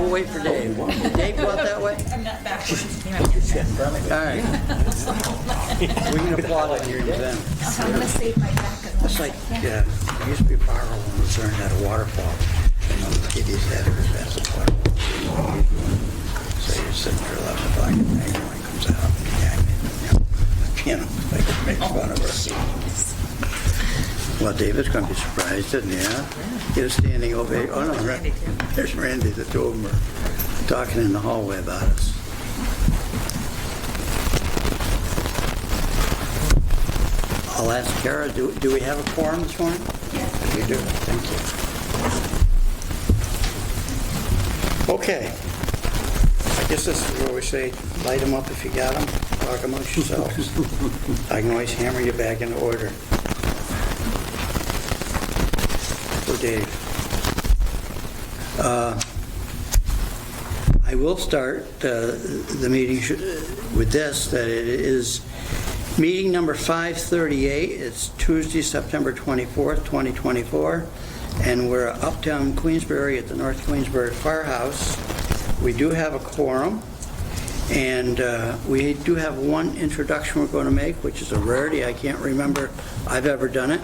we'll wait for Dave. Dave, go out that way? I'm not backwards. All right. We can applaud it here then. I'm going to save my back. It's like, yeah, it used to be a power when we learned how to waterfall. And the kiddies had her as a waterfall. So you're sitting there 11 o'clock at night when it comes out. Yeah, like it makes fun of her. Well, David's going to be surprised, isn't he? Yeah? He was standing over here. Oh, no, there's Randy. The two of them are talking in the hallway about us. I'll ask Kara, do we have a quorum this morning? Yes. We do. Thank you. Okay. I guess this is where we say, light them up if you got them. Talk amongst yourselves. I can always hammer you back into order. For Dave. I will start the meeting with this, that it is meeting number 538. It's Tuesday, September 24th, 2024, and we're uptown Queensbury at the North Queensbury Fire Station. We do have a quorum, and we do have one introduction we're going to make, which is a rarity. I can't remember I've ever done it,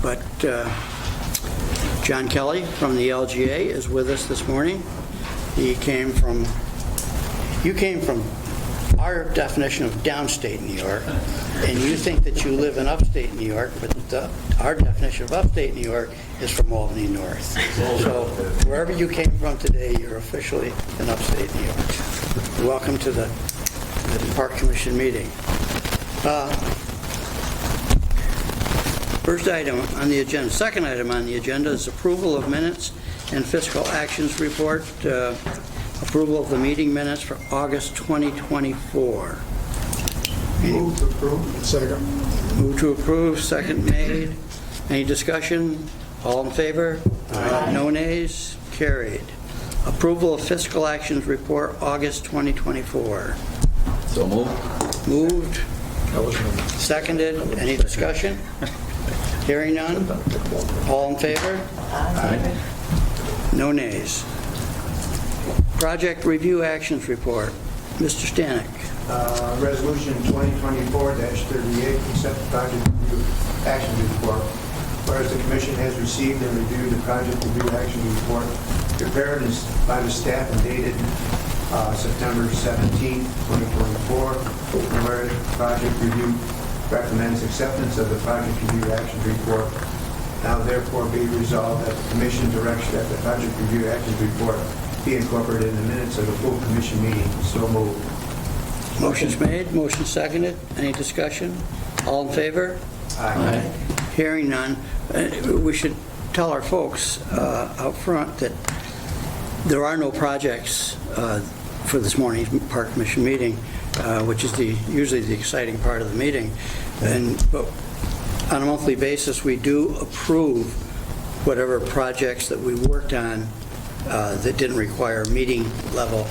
but John Kelly from the LGA is with us this morning. You came from our definition of downstate New York, and you think that you live in upstate New York, but our definition of upstate New York is from Albany North. So wherever you came from today, you're officially in upstate New York. Welcome to the Park Commission meeting. First item on the agenda, second item on the agenda is approval of minutes and fiscal actions report. Approval of the meeting minutes for August 2024. Move to approve. Second. Move to approve, second made. Any discussion? All in favor? Aye. No nays? Carried. Approval of fiscal actions report August 2024. So moved. Moved. That was me. Seconded. Any discussion? Hearing none? All in favor? Aye. No nays. Project review actions report. Mr. Stanek. Resolution 2024-38, accept the project review action report. Whereas the Commission has received and reviewed the project review action report prepared by the staff and dated September 17, 2024. And whereas the project review recommends acceptance of the project review action report, now therefore be resolved that the Commission directs that the project review action report be incorporated in the minutes of the full Commission meeting. So moved. Motion's made, motion seconded. Any discussion? All in favor? Aye. Hearing none. We should tell our folks out front that there are no projects for this morning's Park Commission meeting, which is usually the exciting part of the meeting. But on a monthly basis, we do approve whatever projects that we worked on that didn't require meeting level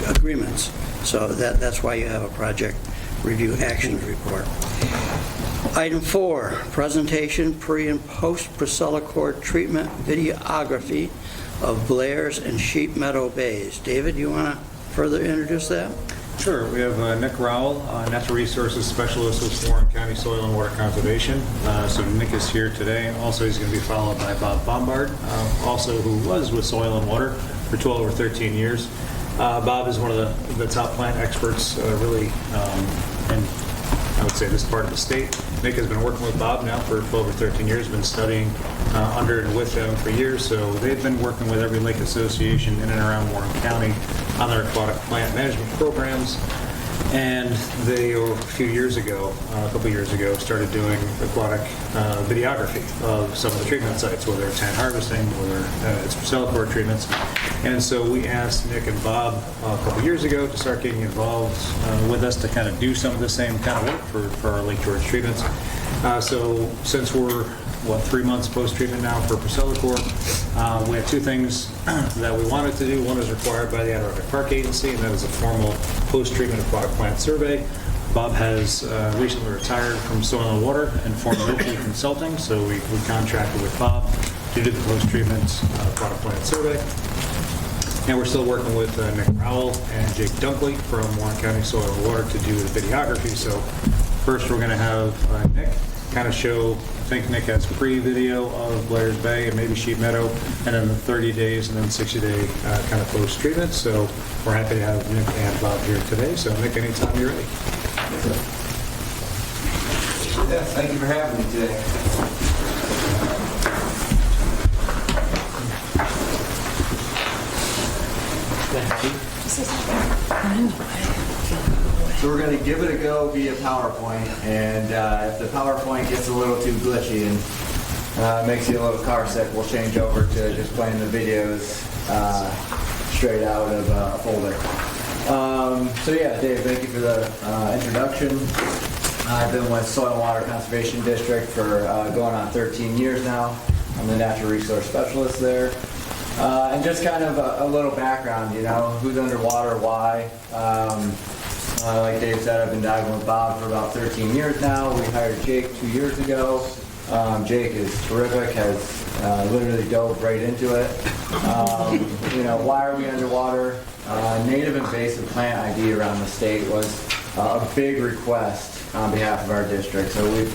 agreements. So that's why you have a project review actions report. Item 4, presentation pre and post Priscilla Court treatment videography of Blair's and Sheep Meadow Bays. David, you want to further introduce that? Sure. We have Nick Rowell, Natural Resources Specialist with Warren County Soil and Water Conservation. So Nick is here today. Also, he's going to be followed by Bob Bombard, also who was with Soil and Water for 12 or 13 years. Bob is one of the top plant experts, really, in I would say this part of the state. Nick has been working with Bob now for 12 or 13 years, been studying under and with them for years. So they've been working with every lake association in and around Warren County on their aquatic plant management programs. And they, a couple years ago, started doing aquatic videography of some of the treatment sites, whether it's hand harvesting, whether it's Priscilla Court treatments. And so we asked Nick and Bob a couple years ago to start getting involved with us to kind of do some of the same kind of work for our Lake George treatments. So since we're 3 months post-treatment now for Priscilla Court, we have two things that we wanted to do. One is required by the Adirondack Park Agency, and that is a formal post-treatment aquatic plant survey. Bob has recently retired from Soil and Water and formed Oakley Consulting, so we contracted with Bob to do the post-treatment aquatic plant survey. And we're still working with Nick Rowell and Jake Dunkley from Warren County Soil and Water to do the videography. So first we're going to have Nick kind of show, I think Nick has pre-video of Blair's Bay and maybe Sheep Meadow, and then the 30 days and then 60-day kind of post-treatment. So we're happy to have Nick and Bob here today. So Nick, anytime you're ready. Yes, thank you for having me today. So we're going to give it a go via PowerPoint, and if the PowerPoint gets a little too glitchy and makes you a little car sick, we'll change over to just playing the videos straight out of a folder. So yeah, Dave, thank you for the introduction. I've been with Soil and Water Conservation District for going on 13 years now. I'm the natural resource specialist there. And just kind of a little background, you know, who's underwater, why. Like Dave said, I've been diving with Bob for about 13 years now. We hired Jake 2 years ago. Jake is terrific, has literally dove right into it. You know, why are we underwater? Native invasive plant ID around the state was a big request on behalf of our district. So we've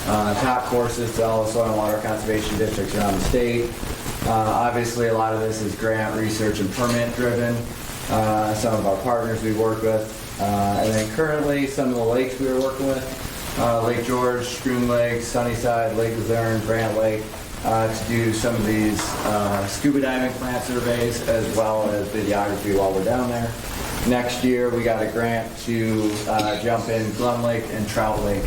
taught courses to all the soil and water conservation districts around the state. Obviously, a lot of this is grant, research, and permit driven. Some of our partners we work with. And then currently, some of the lakes we were working with, Lake George, Schroon Lake, Sunnyside, Lake Luzerne, Grant Lake, to do some of these scuba diving plant surveys as well as videography while we're down there. Next year, we got a grant to jump in Glum Lake and Trout Lake.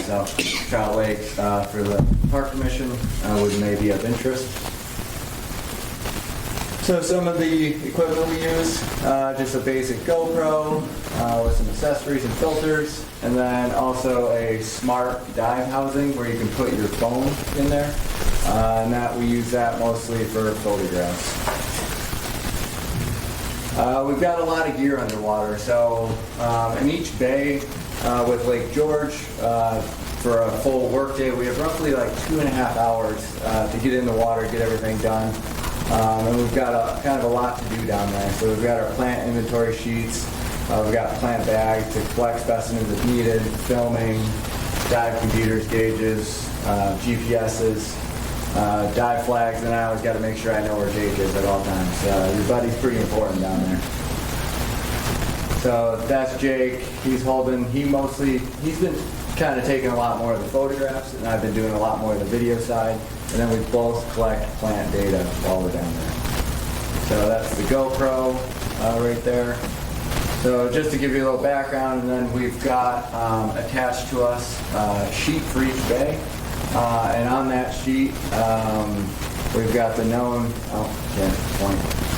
So Trout Lake for the Park Commission would maybe of interest. So some of the equipment we use, just a basic GoPro with some accessories and filters, and then also a smart dive housing where you can put your phone in there. And that we use that mostly for photographs. We've got a lot of gear underwater, so in each bay with Lake George, for a full workday, we have roughly like 2.5 hours to get in the water, get everything done. And we've got kind of a lot to do down there. So we've got our plant inventory sheets, we've got plant bags to collect specimens if needed, filming, dive computers, gauges, GPSs, dive flags, and I always got to make sure I know where Jake is at all times. Your buddy's pretty important down there. So that's Jake. He's been kind of taking a lot more of the photographs, and I've been doing a lot more of the video side. And then we both collect plant data while we're down there. So that's the GoPro right there. So just to give you a little background, and then we've got attached to us a sheet for each bay. And on that sheet, we've got the known,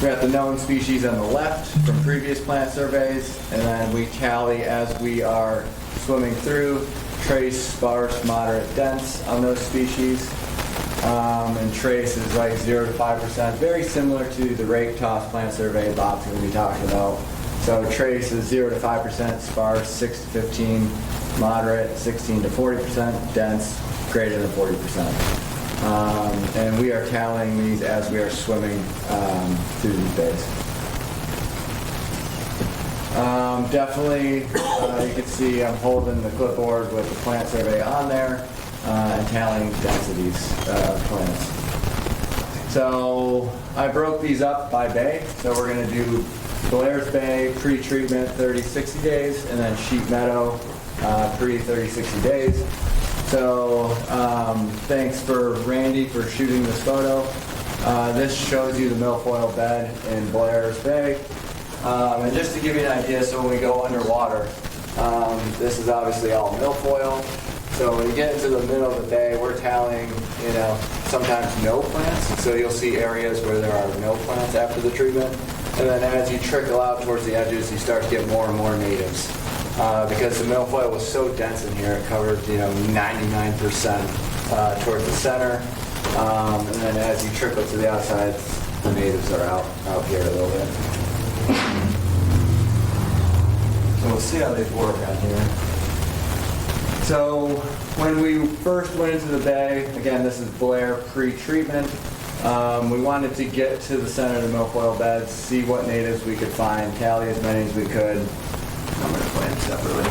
we got the known species on the left from previous plant surveys, and then we tally as we are swimming through, trace, sparse, moderate, dense on those species. And trace is like 0 to 5%, very similar to the rake toss plant survey Bob's going to be talking about. So trace is 0 to 5%, sparse 6 to 15, moderate 16 to 40%, dense greater than 40%. And we are tallying these as we are swimming through these bays. Definitely, you can see I'm holding the clipboard with the plant survey on there and tallying densities of plants. So I broke these up by bay. So we're going to do Blair's Bay pre-treatment 30-60 days, and then Sheep Meadow pre-30-60 days. So thanks for Randy for shooting this photo. This shows you the milfoil bed in Blair's Bay. And just to give you an idea, so when we go underwater, this is obviously all milfoil. So when you get into the middle of the bay, we're tallying, sometimes no plants. So you'll see areas where there are no plants after the treatment. And then as you trickle out towards the edges, you start to get more and more natives. Because the milfoil was so dense in here, it covered 99% towards the center. And then as you trickle to the outside, the natives are out here a little bit. So we'll see how these work on here. So when we first went into the bay, again, this is Blair pre-treatment. We wanted to get to the center of the milfoil beds, see what natives we could find, tally as many as we could. I'm going to plan separately.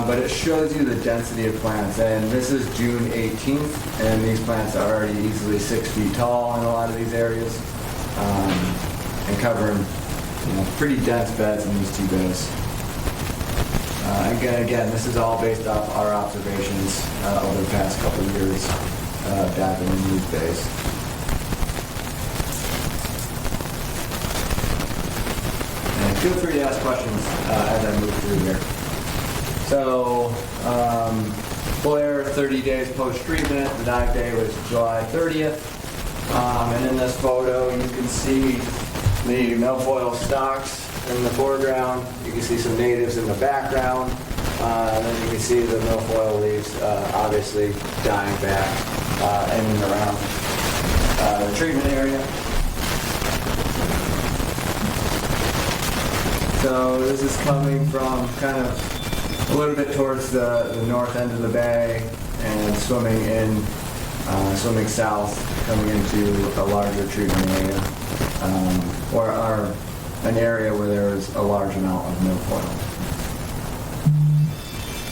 But it shows you the density of plants, and this is June 18th, and these plants are already easily 6 feet tall in a lot of these areas, and covering pretty dense beds in these 2 bays. Again, this is all based off our observations over the past couple of years diving in these bays. And feel free to ask questions as I move through here. So, Blair, 30 days post-treatment. The dive day was July 30th. And in this photo, you can see the milfoil stocks in the foreground. You can see some natives in the background. And then you can see the milfoil leaves obviously dying back in and around the treatment area. So this is coming from kind of a little bit towards the north end of the bay and swimming south, coming into a larger treatment area, or an area where there's a large amount of milfoil.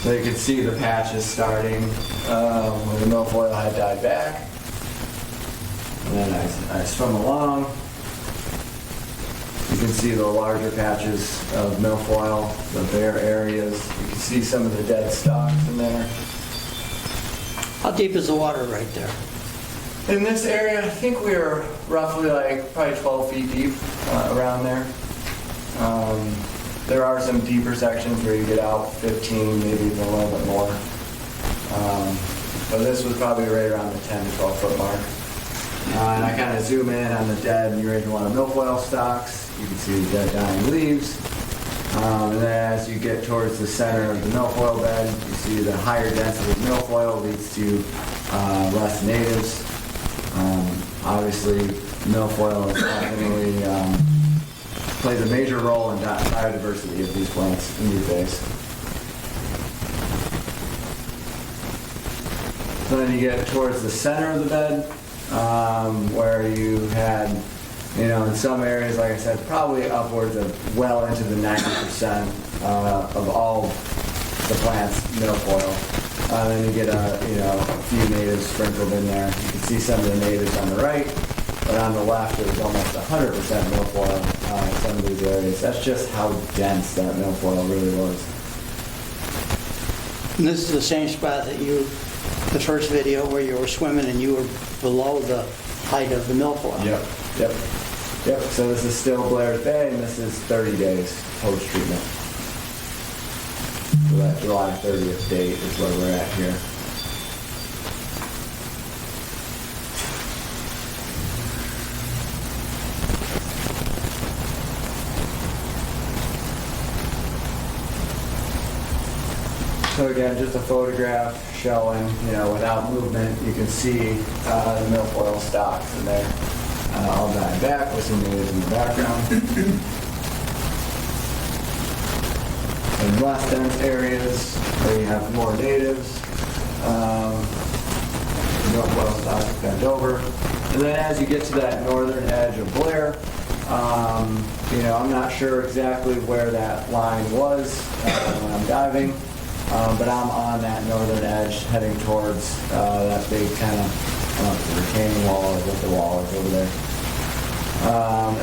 So you can see the patches starting where the milfoil had died back. And then I swim along. You can see the larger patches of milfoil, the bare areas. You can see some of the dead stalks in there. How deep is the water right there? In this area, I think we were roughly probably 12 feet deep around there. There are some deeper sections where you get out 15, maybe even a little bit more. But this was probably right around the 10 to 12 foot mark. And I kind of zoom in on the dead Eurasian milfoil stalks. You can see the dead dying leaves. And then as you get towards the center of the milfoil bed, you see the higher density of milfoil leads to less natives. Obviously, milfoil is definitely plays a major role in biodiversity of these plants in these bays. So then you get towards the center of the bed, where you had, in some areas, like I said, probably upwards of well into the 90% of all the plants milfoil. Then you get a few natives sprinkled in there. You can see some of the natives on the right, but on the left it was almost 100% milfoil in some of these areas. That's just how dense that milfoil really was. And this is the same spot that the first video where you were swimming and you were below the height of the milfoil. Yep. So this is still Blair's Bay, and this is 30 days post-treatment. So that July 30th date is where we're at here. So again, just a photograph showing, without movement, you can see the milfoil stalks in there. All dying back with some natives in the background. In less dense areas where you have more natives, the milfoil stalks bent over. And then as you get to that northern edge of Blair, I'm not sure exactly where that line was when I'm diving. But I'm on that northern edge heading towards that big kind of retaining wall or what the wall is over there.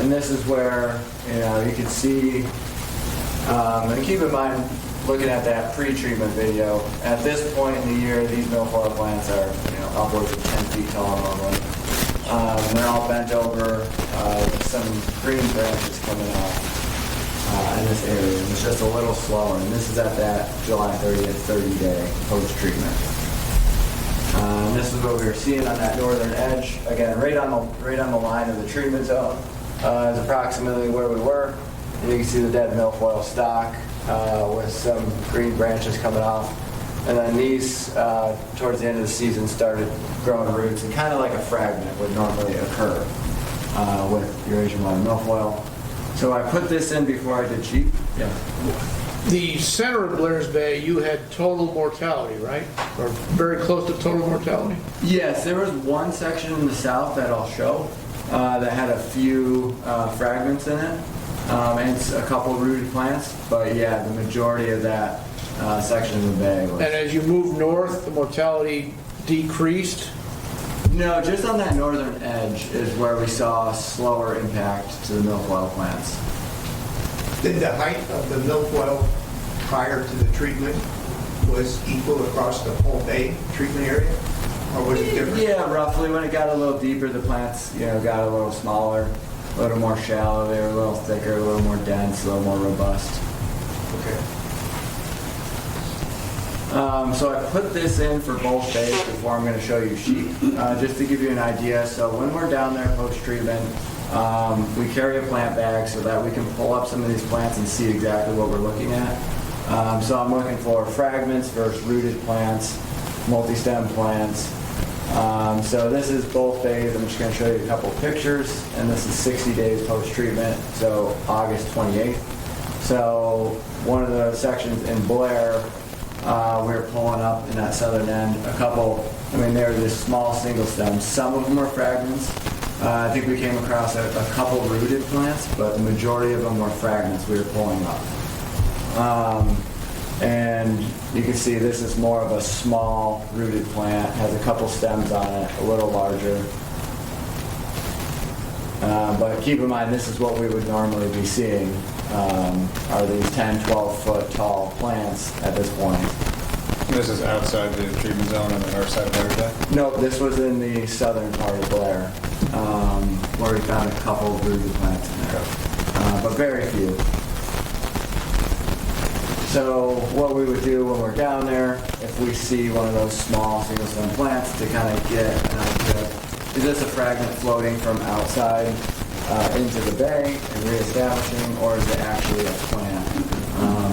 And this is where, you can see, and keep in mind, looking at that pre-treatment video, at this point in the year, these milfoil plants are, upwards of 10 feet tall normally. And they're all bent over with some green branches coming off. In this area, and it's just a little slower. And this is at that July 30th, 30-day post-treatment. And this is what we were seeing on that northern edge. Again, right on the line of the treatment zone is approximately where we were. And you can see the dead milfoil stalk with some green branches coming off. And then these, towards the end of the season, started growing roots, and kind of like a fragment would normally occur with Eurasian milfoil. So I put this in before I did sheep. Yeah. The center of Blair's Bay, you had total mortality, right? Or very close to total mortality? Yes, there was one section in the south that I'll show that had a few fragments in it and a couple rooted plants. But yeah, the majority of that section of the bay was. And as you move north, the mortality decreased? No, just on that northern edge is where we saw a slower impact to the milfoil plants. Did the height of the milfoil prior to the treatment was equal across the whole bay treatment area? Or was it different? Yeah, roughly. When it got a little deeper, the plants, got a little smaller, a little more shallow. They were a little thicker, a little more dense, a little more robust. Okay. So I put this in for both bays before I'm going to show you sheep, just to give you an idea. So when we're down there post-treatment, we carry a plant bag so that we can pull up some of these plants and see exactly what we're looking at. So I'm looking for fragments versus rooted plants, multi-stem plants. So this is both bays. I'm just going to show you a couple pictures, and this is 60 days post-treatment, so August 28th. So one of the sections in Blair, we were pulling up in that southern end a couple, they were just small single stems. Some of them were fragments. I think we came across a couple rooted plants, but the majority of them were fragments we were pulling up. And you can see this is more of a small rooted plant, has a couple stems on it, a little larger. But keep in mind, this is what we would normally be seeing, are these 10, 12 foot tall plants at this point. This is outside the treatment zone on the north side of Blair Bay? No, this was in the southern part of Blair, where we found a couple of rooted plants in there, but very few. So what we would do when we're down there, if we see one of those small single stem plants, to kind of get an idea, is this a fragment floating from outside into the bay and reestablishing, or is it actually a plant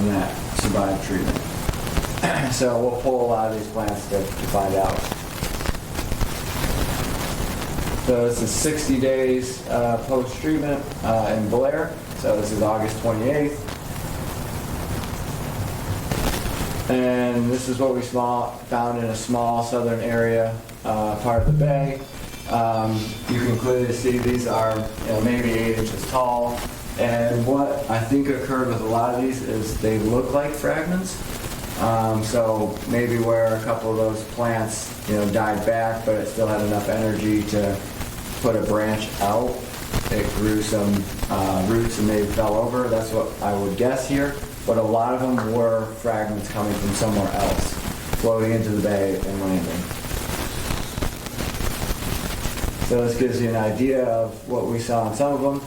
that survived treatment? So we'll pull a lot of these plants to find out. So this is 60 days post-treatment in Blair. So this is August 28th. And this is what we found in a small southern area, part of the bay. You can clearly see these are maybe 8 inches tall. And what I think occurred with a lot of these is they look like fragments. So maybe where a couple of those plants died back, but it still had enough energy to put a branch out, it grew some roots and maybe fell over. That's what I would guess here. But a lot of them were fragments coming from somewhere else, floating into the bay and landing. So this gives you an idea of what we saw in some of them.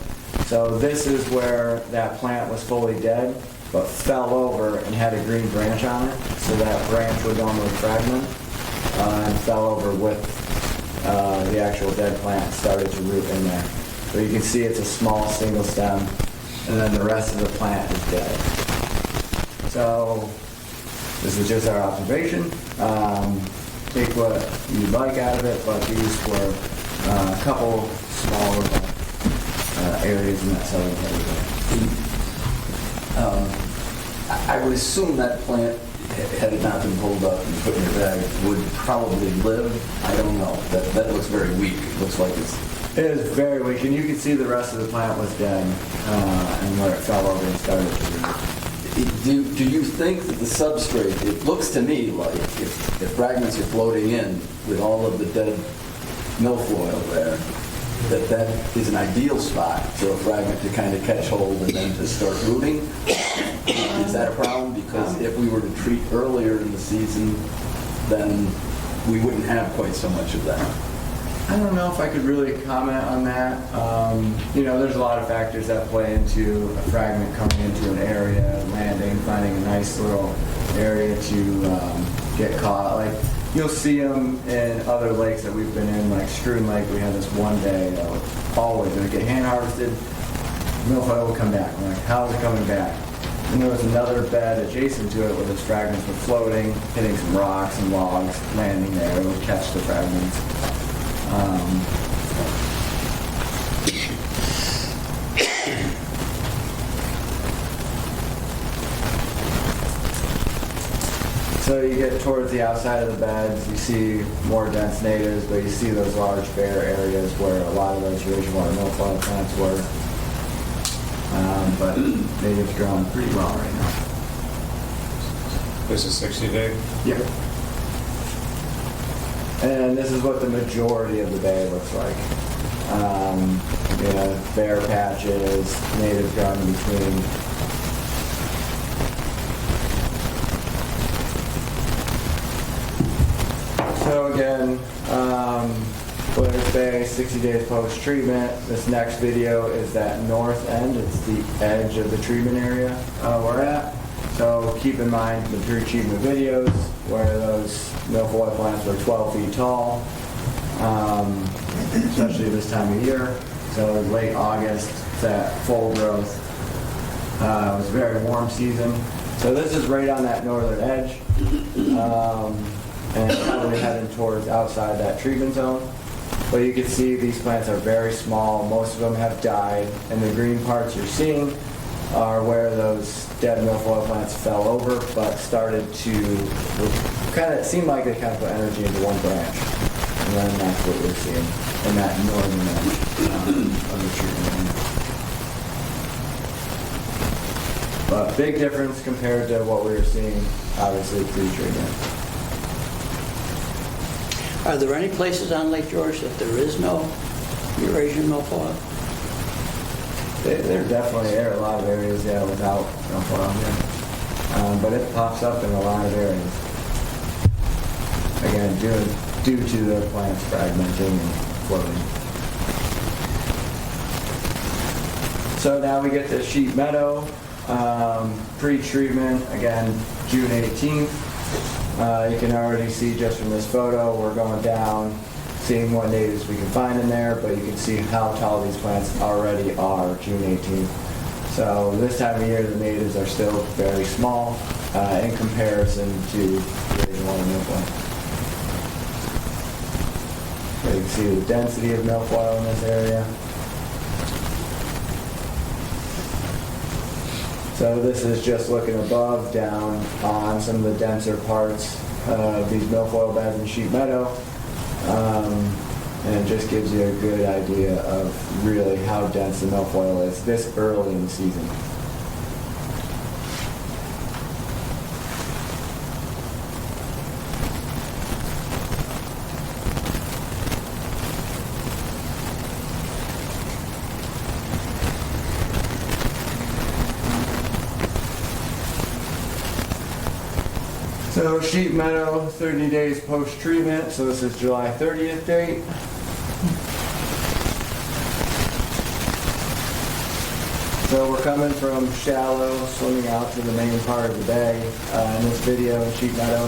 So this is where that plant was fully dead, but fell over and had a green branch on it. So that branch would normally fragment and fell over with the actual dead plant, started to root in there. So you can see it's a small single stem, and then the rest of the plant is dead. So this is just our observation. Take what you'd like out of it, but these were a couple smaller areas in that southern area. I would assume that plant, had it not been pulled up and put in your bag, would probably live. I don't know. That looks very weak. It looks like It is very weak, and you can see the rest of the plant was dead, and where it fell over and started to root. Do you think that the substrate, it looks to me like if fragments are floating in with all of the dead milfoil there, that is an ideal spot for a fragment to kind of catch hold and then to start rooting? Is that a problem? Because if we were to treat earlier in the season, then we wouldn't have quite so much of that. I don't know if I could really comment on that. There's a lot of factors that play into a fragment coming into an area, landing, finding a nice little area to get caught. Like, you'll see them in other lakes that we've been in, like Struan Lake. We had this one day that was always going to get hand harvested. Milfoil would come back. I'm like, how is it coming back? And there was another bed adjacent to it where those fragments were floating, hitting some rocks and logs, landing there. It would catch the fragments. you get towards the outside of the beds, you see more dense natives, but you see those large bare areas where a lot of those Eurasian water milfoil plants were. But natives growing pretty well right now. This is 60-day. Yeah. And this is what the majority of the bay looks like. Bare patches, natives growing in between. So again, Blair's Bay, 60 days post-treatment. This next video is that north end. It's the edge of the treatment area we're at. So keep in mind the pre-treatment videos where those milfoil plants were 12 feet tall, especially this time of year. So late August, it's at full growth. It was a very warm season. So this is right on that northern edge. And probably heading towards outside that treatment zone. But you can see these plants are very small. Most of them have died, and the green parts you're seeing are where those dead milfoil plants fell over, but started to it seemed like they kind of put energy into one branch. And then that's what we're seeing in that northern edge of the treatment area. But big difference compared to what we were seeing, obviously, pre-treatment. Are there any places on Lake George that there is no Eurasian milfoil? There definitely are a lot of areas, without milfoil, but it pops up in a lot of areas. Again, due to the plants fragmenting and floating. So now we get to sheep meadow, pre-treatment, again, June 18th. You can already see just from this photo, we're going down, seeing what natives we can find in there, but you can see how tall these plants already are June 18th. So this time of year, the natives are still very small in comparison to Eurasian water milfoil. So you can see the density of milfoil in this area. So this is just looking above, down on some of the denser parts of these milfoil beds in sheep meadow. And it just gives you a good idea of really how dense the milfoil is this early in the season. So sheep meadow, 30 days post-treatment. So this is July 30th date. So we're coming from shallow, swimming out to the main part of the bay in this video in sheep meadow.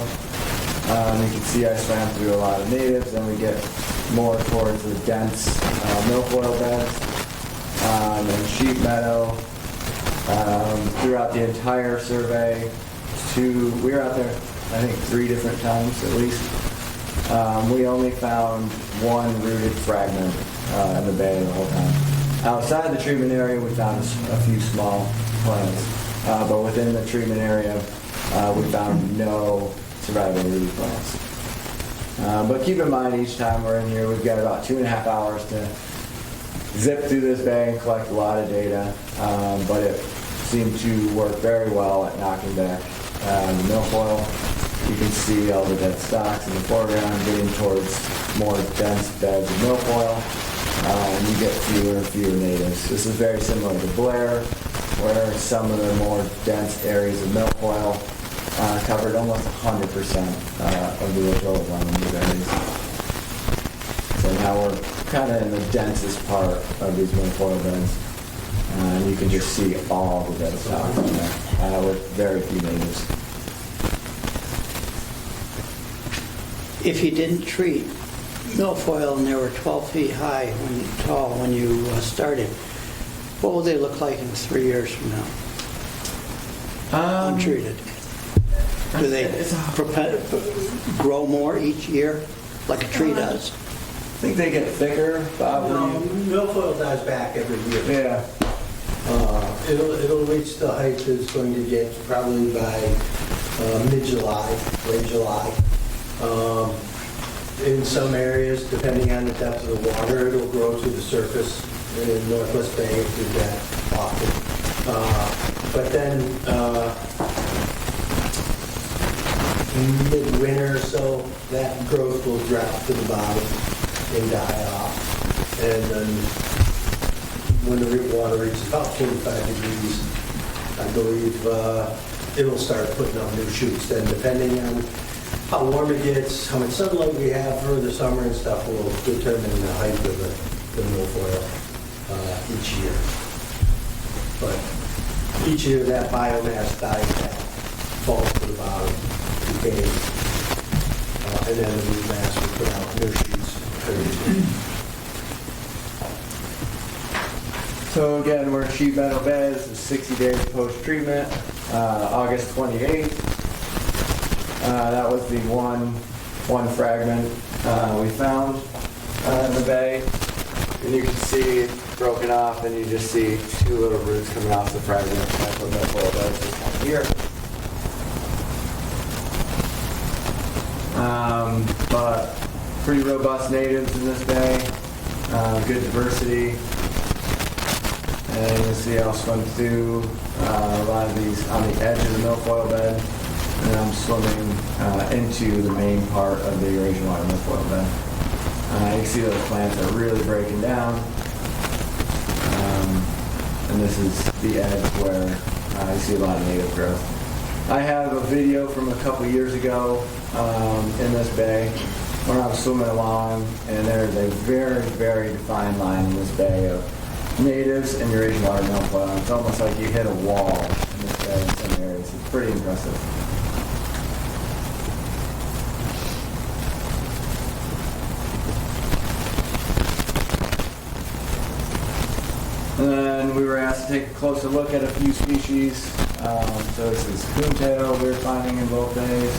You can see I swam through a lot of natives, and we get more towards the dense milfoil beds. And sheep meadow, throughout the entire survey, we were out there, I think, 3 different times at least. We only found one rooted fragment in the bay the whole time. Outside the treatment area, we found a few small plants, but within the treatment area, we found no surviving rooted plants. But keep in mind, each time we're in here, we've got about 2.5 hours to zip through this bay and collect a lot of data, but it seemed to work very well at knocking back the milfoil. You can see all the dead stalks in the foreground getting towards more dense beds of milfoil, and you get fewer and fewer natives. This is very similar to Blair, where some of the more dense areas of milfoil covered almost 100% of the littorals on these areas. So now we're kind of in the densest part of these milfoil beds. And you can just see all the dead stalks in there with very few natives. If you didn't treat milfoil and they were 12 feet high tall when you started, what will they look like in 3 years from now? Untreated. Do they grow more each year like a tree does? I think they get thicker, probably. No, milfoil dies back every year. Yeah. It'll reach the height it's going to get probably by mid-July, late July. In some areas, depending on the depth of the water, it'll grow to the surface. In Northwest Bay, it do that often. But then midwinter or so, that growth will drop to the bottom and die off. And then when the water reaches about 45 degrees, I believe it'll start putting up new shoots. Then depending on how warm it gets, how much sunlight we have for the summer and stuff will determine the height of the milfoil each year. But each year that biomass dies down, falls to the bottom, decays, and then the new mass will put out new shoots. So again, we're at Sheet Meadow Bay. This is 60 days post-treatment, August 28th. That was the one fragment we found in the bay. And you can see it's broken off, and you just see two little roots coming off the fragment. That's what milfoil does, this one here. But pretty robust natives in this bay, good diversity. And you can see I'll swim through a lot of these on the edge of the milfoil bed, and I'm swimming into the main part of the Eurasian water milfoil bed. You can see those plants are really breaking down, and this is the edge where you see a lot of native growth. I have a video from a couple years ago in this bay where I'm swimming along, and there's a very, very defined line in this bay of natives and Eurasian water milfoil. It's almost like you hit a wall in this bay in some areas. It's pretty impressive. And then we were asked to take a closer look at a few species. So this is coontail we're finding in both bays.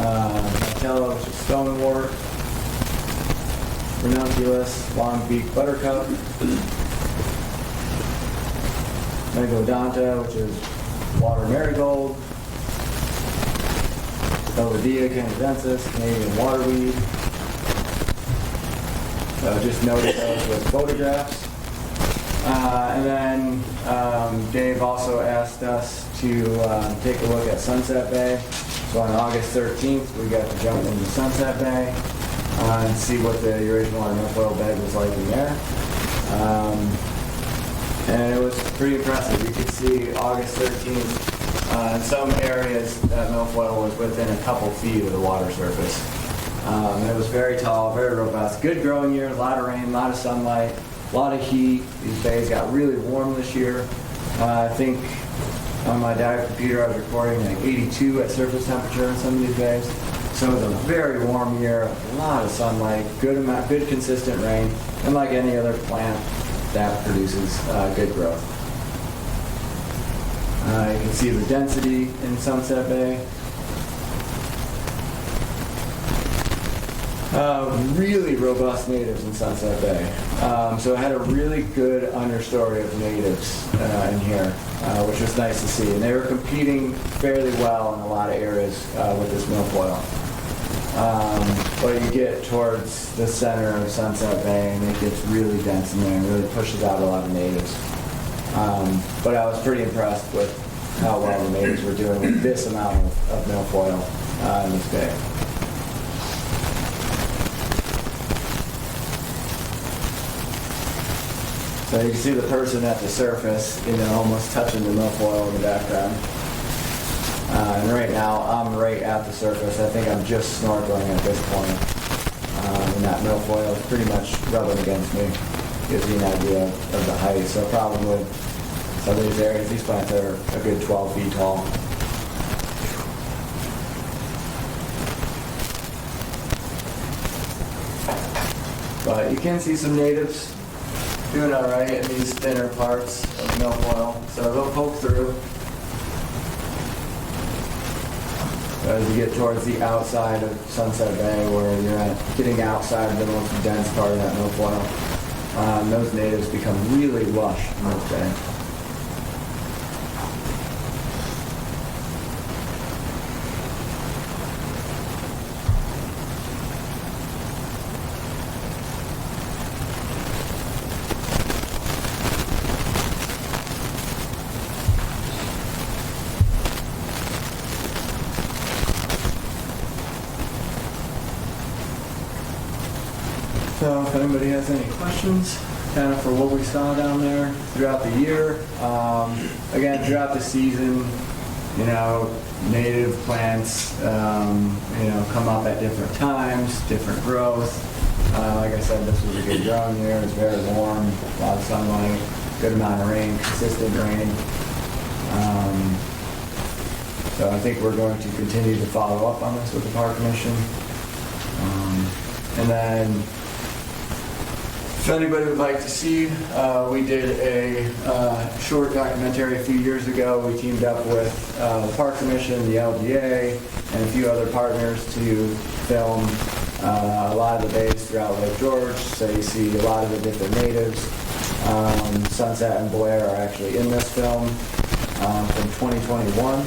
Nigella, which is stonewort. Ranunculus, long-beaked buttercup. Megalodonta, which is water marigold. Belvedere canadensis, Canadian waterweed. So just notice those with photographs. And then Dave also asked us to take a look at Sunset Bay. So on August 13th, we got to jump into Sunset Bay and see what the Eurasian water milfoil bed was like in there. And it was pretty impressive. You could see August 13th, in some areas that milfoil was within a couple feet of the water surface. It was very tall, very robust, good growing year, a lot of rain, a lot of sunlight, a lot of heat. These bays got really warm this year. I think on my dive computer I was recording like 82 at surface temperature in some of these bays. So it was a very warm year, a lot of sunlight, good consistent rain, and like any other plant, that produces good growth. You can see the density in Sunset Bay. Really robust natives in Sunset Bay. So I had a really good understory of natives in here, which was nice to see. And they were competing fairly well in a lot of areas with this milfoil. But you get towards the center of Sunset Bay and it gets really dense in there and really pushes out a lot of natives. But I was pretty impressed with how well the natives were doing with this amount of milfoil in this bay. So you can see the person at the surface, almost touching the milfoil in the background. And right now, I'm right at the surface. I think I'm just snorkeling at this point. And that milfoil is pretty much rubbing against me. Gives you an idea of the height. So problem with some of these areas, these plants are a good 12 feet tall. But you can see some natives doing all right in these thinner parts of the milfoil. So they'll poke through. As you get towards the outside of Sunset Bay, where you're getting outside of the most dense part of that milfoil, those natives become really lush in this bay. So if anybody has any questions, kind of for what we saw down there throughout the year. Again, throughout the season, you know, native plants, you know, come up at different times, different growth. Like I said, this was a good growing year. It was very warm, a lot of sunlight, good amount of rain, consistent rain. So I think we're going to continue to follow up on this with the Park Commission. And then, if anybody would like to see, we did a short documentary a few years ago. We teamed up with the Park Commission, the LGA, and a few other partners to film a lot of the bays throughout Lake George. So you see a lot of the different natives. Sunset and Blair are actually in this film from 2021.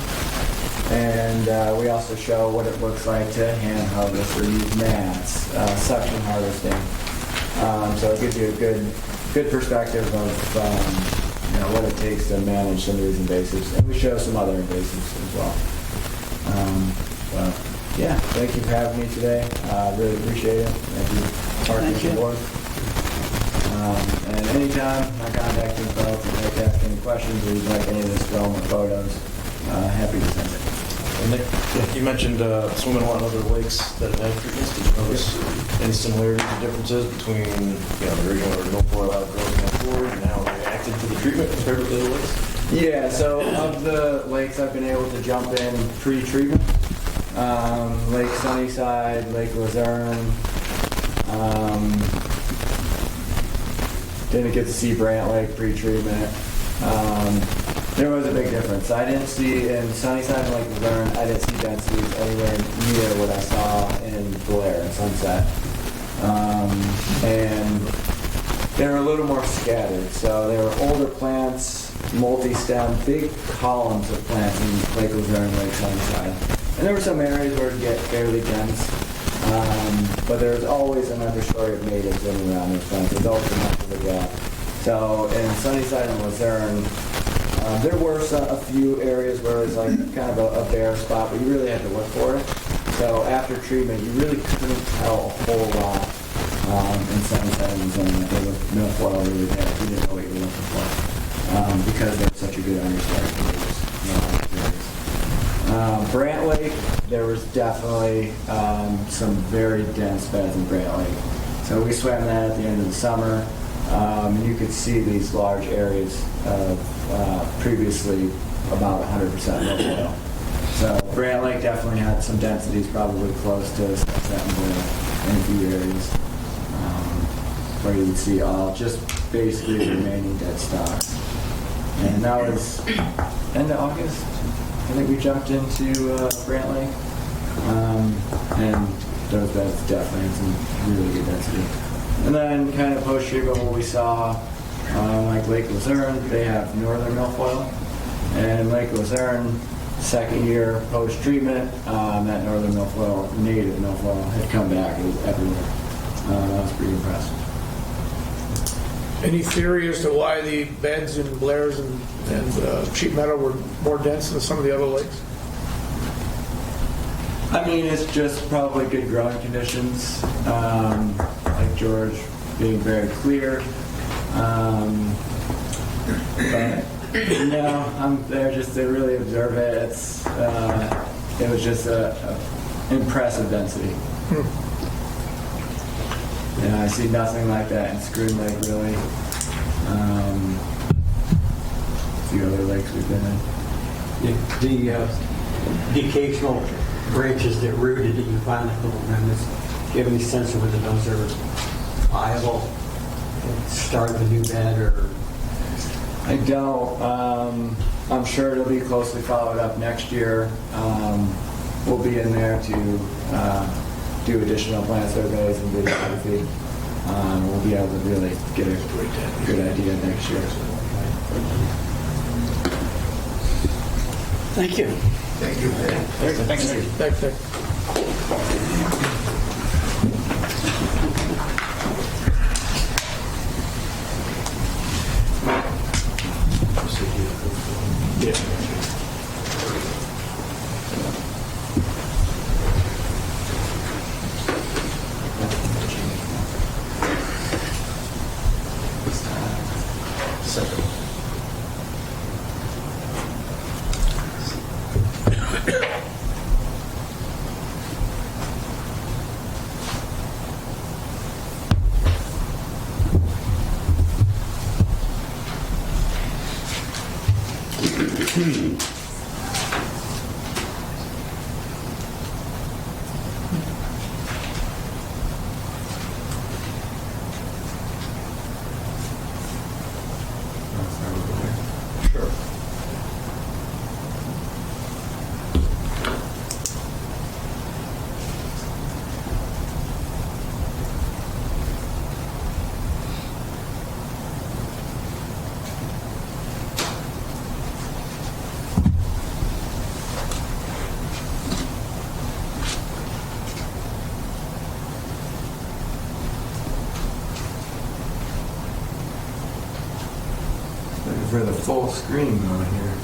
And we also show what it looks like to hand harvest or use mats, suction harvesting. So it gives you a good perspective of you know, what it takes to manage some of these invasives. And we show some other invasives as well. But yeah, thank you for having me today. Really appreciate it. Thank you, Park Commission Board. And anytime, my contact info, if you'd like to ask any questions or you'd like any of this film or photos, happy to send it. And Nick, you mentioned swimming a lot in other lakes that have had treatments. Did you notice any similarities or differences between, you know, the original or milfoil outgrowth and forward and how they reacted to the treatment compared with the other lakes? Yeah, so of the lakes I've been able to jump in pre-treatment, Lake Sunnyside, Lake Luzerne, didn't get to see Brant Lake pre-treatment. There was a big difference. I didn't see in Sunnyside and Lake Luzerne, I didn't see densities anywhere near what I saw in Blair and Sunset. And they were a little more scattered. So they were older plants, multi-stem, big columns of plants in Lake Luzerne and Lake Sunnyside. And there were some areas where it would get fairly dense, but there's always an understory of natives in and around those plants. There's always enough of a gap. So in Sunnyside and Luzerne, there were a few areas where it was like kind of a bare spot, but you really had to look for it. So after treatment, you really couldn't tell a whole lot in Sunnyside and Luzerne. There was no foil really there. You didn't know what you were looking for because there's such a good understanding. Brant Lake, there was definitely some very dense beds in Brant Lake. So we swam that at the end of the summer. You could see these large areas of previously about 100% milfoil. So Brant Lake definitely had some densities, probably close to Sunset and Blair in a few areas, where you would see all just basically remaining dead stocks. And that was end of August. I think we jumped into Brant Lake, and those beds definitely had some really good density. And then kind of post-treatment, what we saw, like Lake Luzerne, they have northern milfoil. And Lake Luzerne, second year post-treatment, that northern milfoil, native milfoil, had come back. It was everywhere. I was pretty impressed. Any theory as to why the beds in Blair's and Sheep Meadow were more dense than some of the other lakes? I mean, it's just probably good growing conditions. Like George being very clear. But no, they're just to really observe it. It was just a impressive density. Yeah, I see nothing like that in Scroon Lake, really. A few other lakes we've been in. The occasional branches that rooted that you find like little remnants, do you have any sense of whether those are viable to start the new bed or? I don't. I'm sure it'll be closely followed up next year. We'll be in there to do additional plant surveys and videography. We'll be able to really get a good idea next year. Thank you. Thank you. Thanks. Thanks, Nick. for the full screen on here.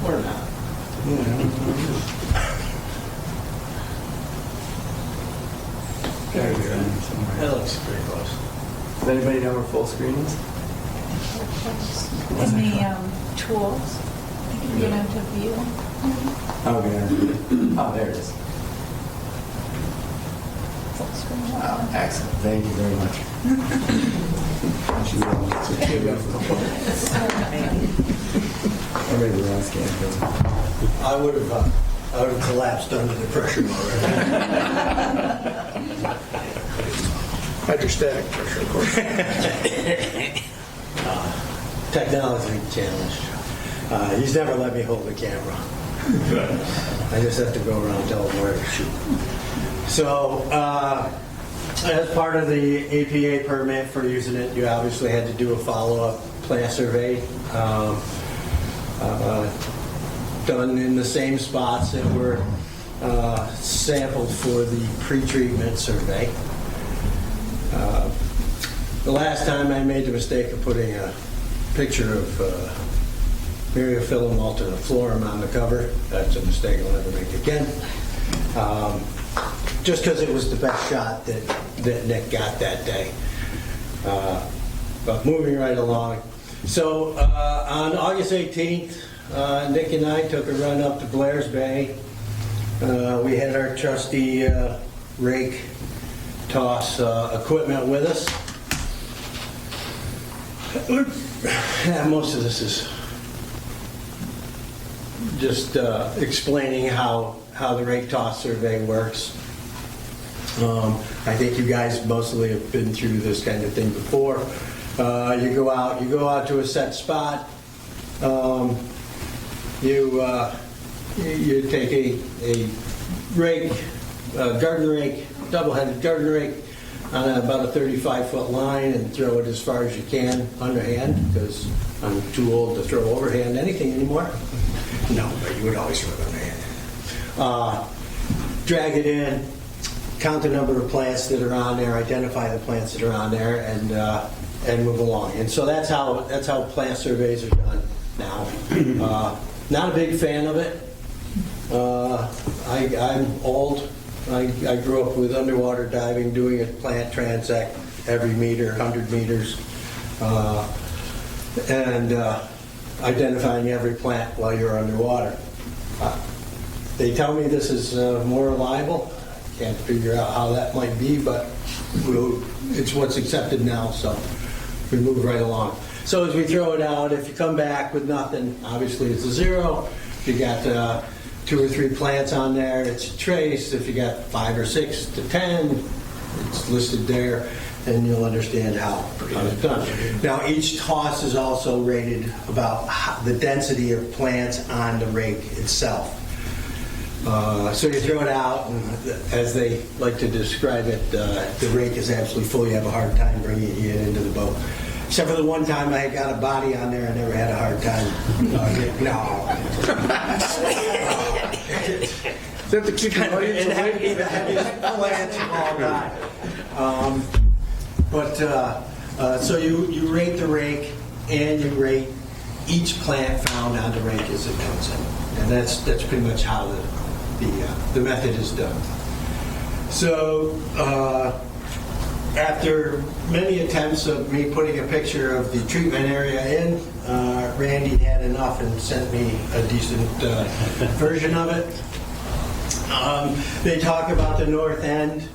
Or not. There we go. Somewhere. That looks pretty close. Does anybody know where full screen is? In the tools, you can get into view. Oh, yeah. Oh, there it is. Full screen. Oh, excellent. Thank you very much. I made the wrong scan. I would have collapsed under the pressure already. Hydrostatic pressure, of course. Technology challenge. He's never let me hold the camera. I just have to go around and tell him where to shoot. So, as part of the APA permit for using it, you obviously had to do a follow-up plant survey. Done in the same spots that were sampled for the pre-treatment survey. The last time I made the mistake of putting a picture of Myriophyllum alterniflorum on the cover. That's a mistake I'll never make again. Just because it was the best shot that Nick got that day. But moving right along. So on August 18th, Nick and I took a run up to Blair's Bay. We had our trusty rake toss equipment with us. Yeah, most of this is just explaining how the rake toss survey works. I think you guys mostly have been through this kind of thing before. You go out to a set spot. You take a rake, garden rake, double-headed garden rake on about a 35-foot line and throw it as far as you can underhand, because I'm too old to throw overhand anything anymore. No, but you would always throw it underhand. Drag it in, count the number of plants that are on there, identify the plants that are on there, and move along. And so that's how plant surveys are done now. Not a big fan of it. I'm old. I grew up with underwater diving, doing a plant transect every meter, 100 meters, and identifying every plant while you're underwater. They tell me this is more reliable. Can't figure out how that might be, but it's what's accepted now, so we move right along. So as we throw it out, if you come back with nothing, obviously it's a 0. If you got 2 or 3 plants on there, it's a trace. If you got 5 or 6 to 10, it's listed there, and you'll understand how it's done. Now, each toss is also rated about the density of plants on the rake itself. So you throw it out, and as they like to describe it, the rake is absolutely full. You have a hard time bringing it into the boat. Except for the one time I got a body on there, I never had a hard time. No. Is that to keep the audience It had to awake? be the heaviest plant of all time. So you rate the rake, and you rate each plant found on the rake as it comes in. And that's pretty much how the method is done. So after many attempts of me putting a picture of the treatment area in, Randy had enough and sent me a decent version of it. They talk about the north end.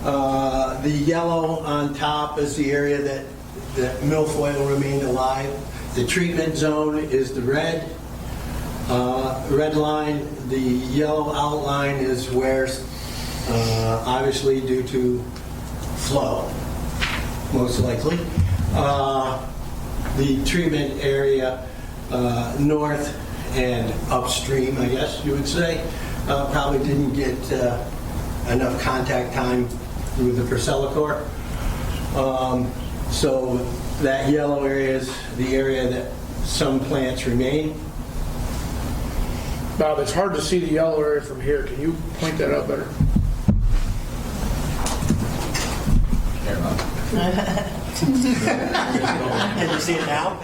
The yellow on top is the area that milfoil remained alive. The treatment zone is the red line. The yellow outline is where, obviously due to flow, most likely, the treatment area north and upstream, I guess you would say, probably didn't get enough contact time with the Percelicore. So that yellow area is the area that some plants remain. Bob, it's hard to see the yellow area from here. Can you point that out better? Can you see it now?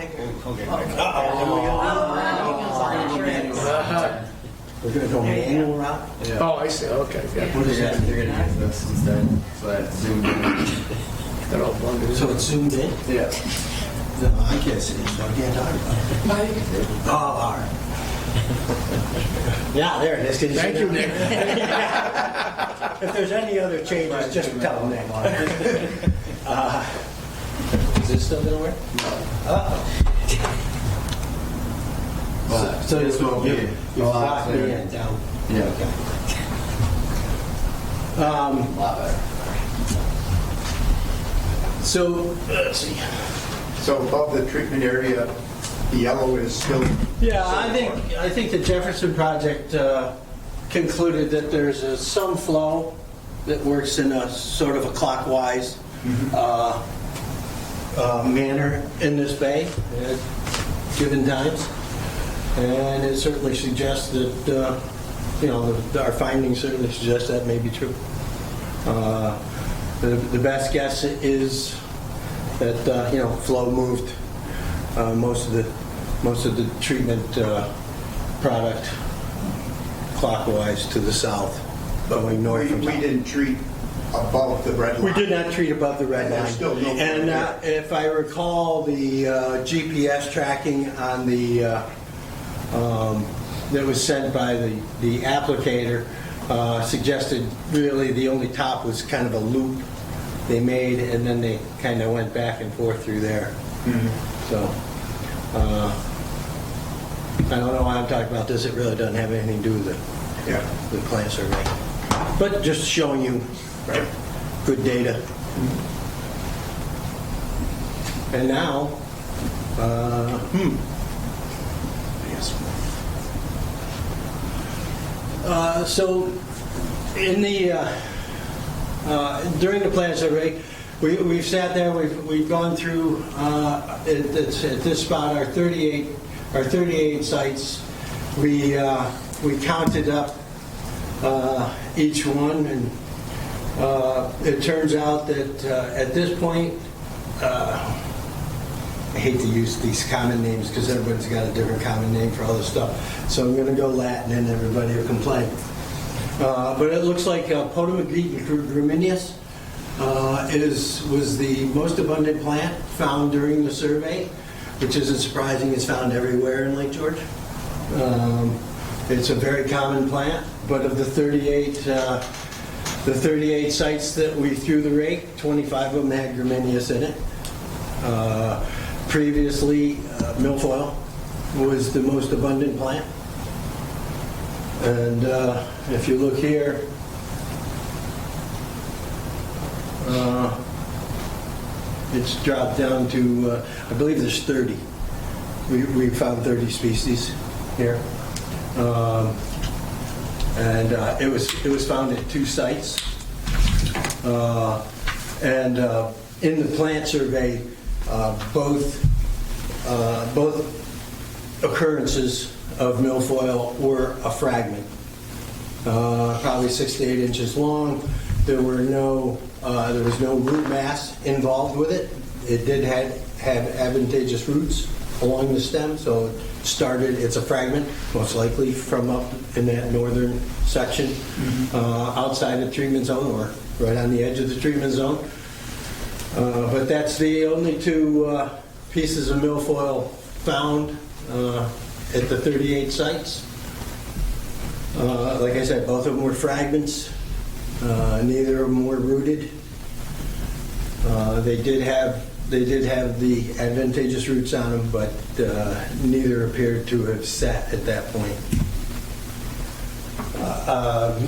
We're going to go manual route? Oh, I see, okay. Yeah. They're gonna use this instead, so that zoomed in. That all blended in. So it's zoomed in? Yeah. No, I can't see it, so I can't talk about it. Oh, all right. Yeah, there it is. Can Thank see you, that? Nick. If there's any other changes, just tell them that. Is this still going to work? So This will be you a lot locked me clearer. in down. Yeah. A lot better. So, let's see. So above the treatment area, the yellow is still... Yeah, I think the Jefferson project concluded that there's some flow that works in a sort of a clockwise manner in this bay at given times. And it certainly suggests that, our findings certainly suggest that may be true. The best guess is that, flow moved most of the treatment product clockwise to the south, going north from We south. didn't treat above the red line. We did not treat above the red And there's line. still no And flow there. if I recall, the GPS tracking on the that was sent by the applicator suggested really the only top was kind of a loop they made, and then they kind of went back and forth through there. So I don't know why I'm talking about this. It really doesn't have anything to do with the plant survey, but just showing you good data. And now, so in the during the plant survey, we've sat there. We've gone through at this spot our 38 sites. We counted up each one, and it turns out that at this point, I hate to use these common names because everybody's got a different common name for all this stuff. So I'm going to go Latin and everybody will complain. But it looks like Potamogeton gramineus was the most abundant plant found during the survey, which isn't surprising. It's found everywhere in Lake George. It's a very common plant, but of the 38 sites that we threw the rake, 25 of them had gramineus in it. Previously, milfoil was the most abundant plant. And if you look here, it's dropped down to, I believe there's 30. We found 30 species here. And it was found at 2 sites. And in the plant survey, both occurrences of milfoil were a fragment, probably 6 to 8 inches long. There was no root mass involved with it. It did have advantageous roots along the stem, so it's a fragment, most likely from up in that northern section, outside the treatment zone or right on the edge of the treatment zone. But that's the only 2 pieces of milfoil found at the 38 sites. Like I said, both of them were fragments. Neither of them were rooted. They did have the advantageous roots on them, but neither appeared to have set at that point.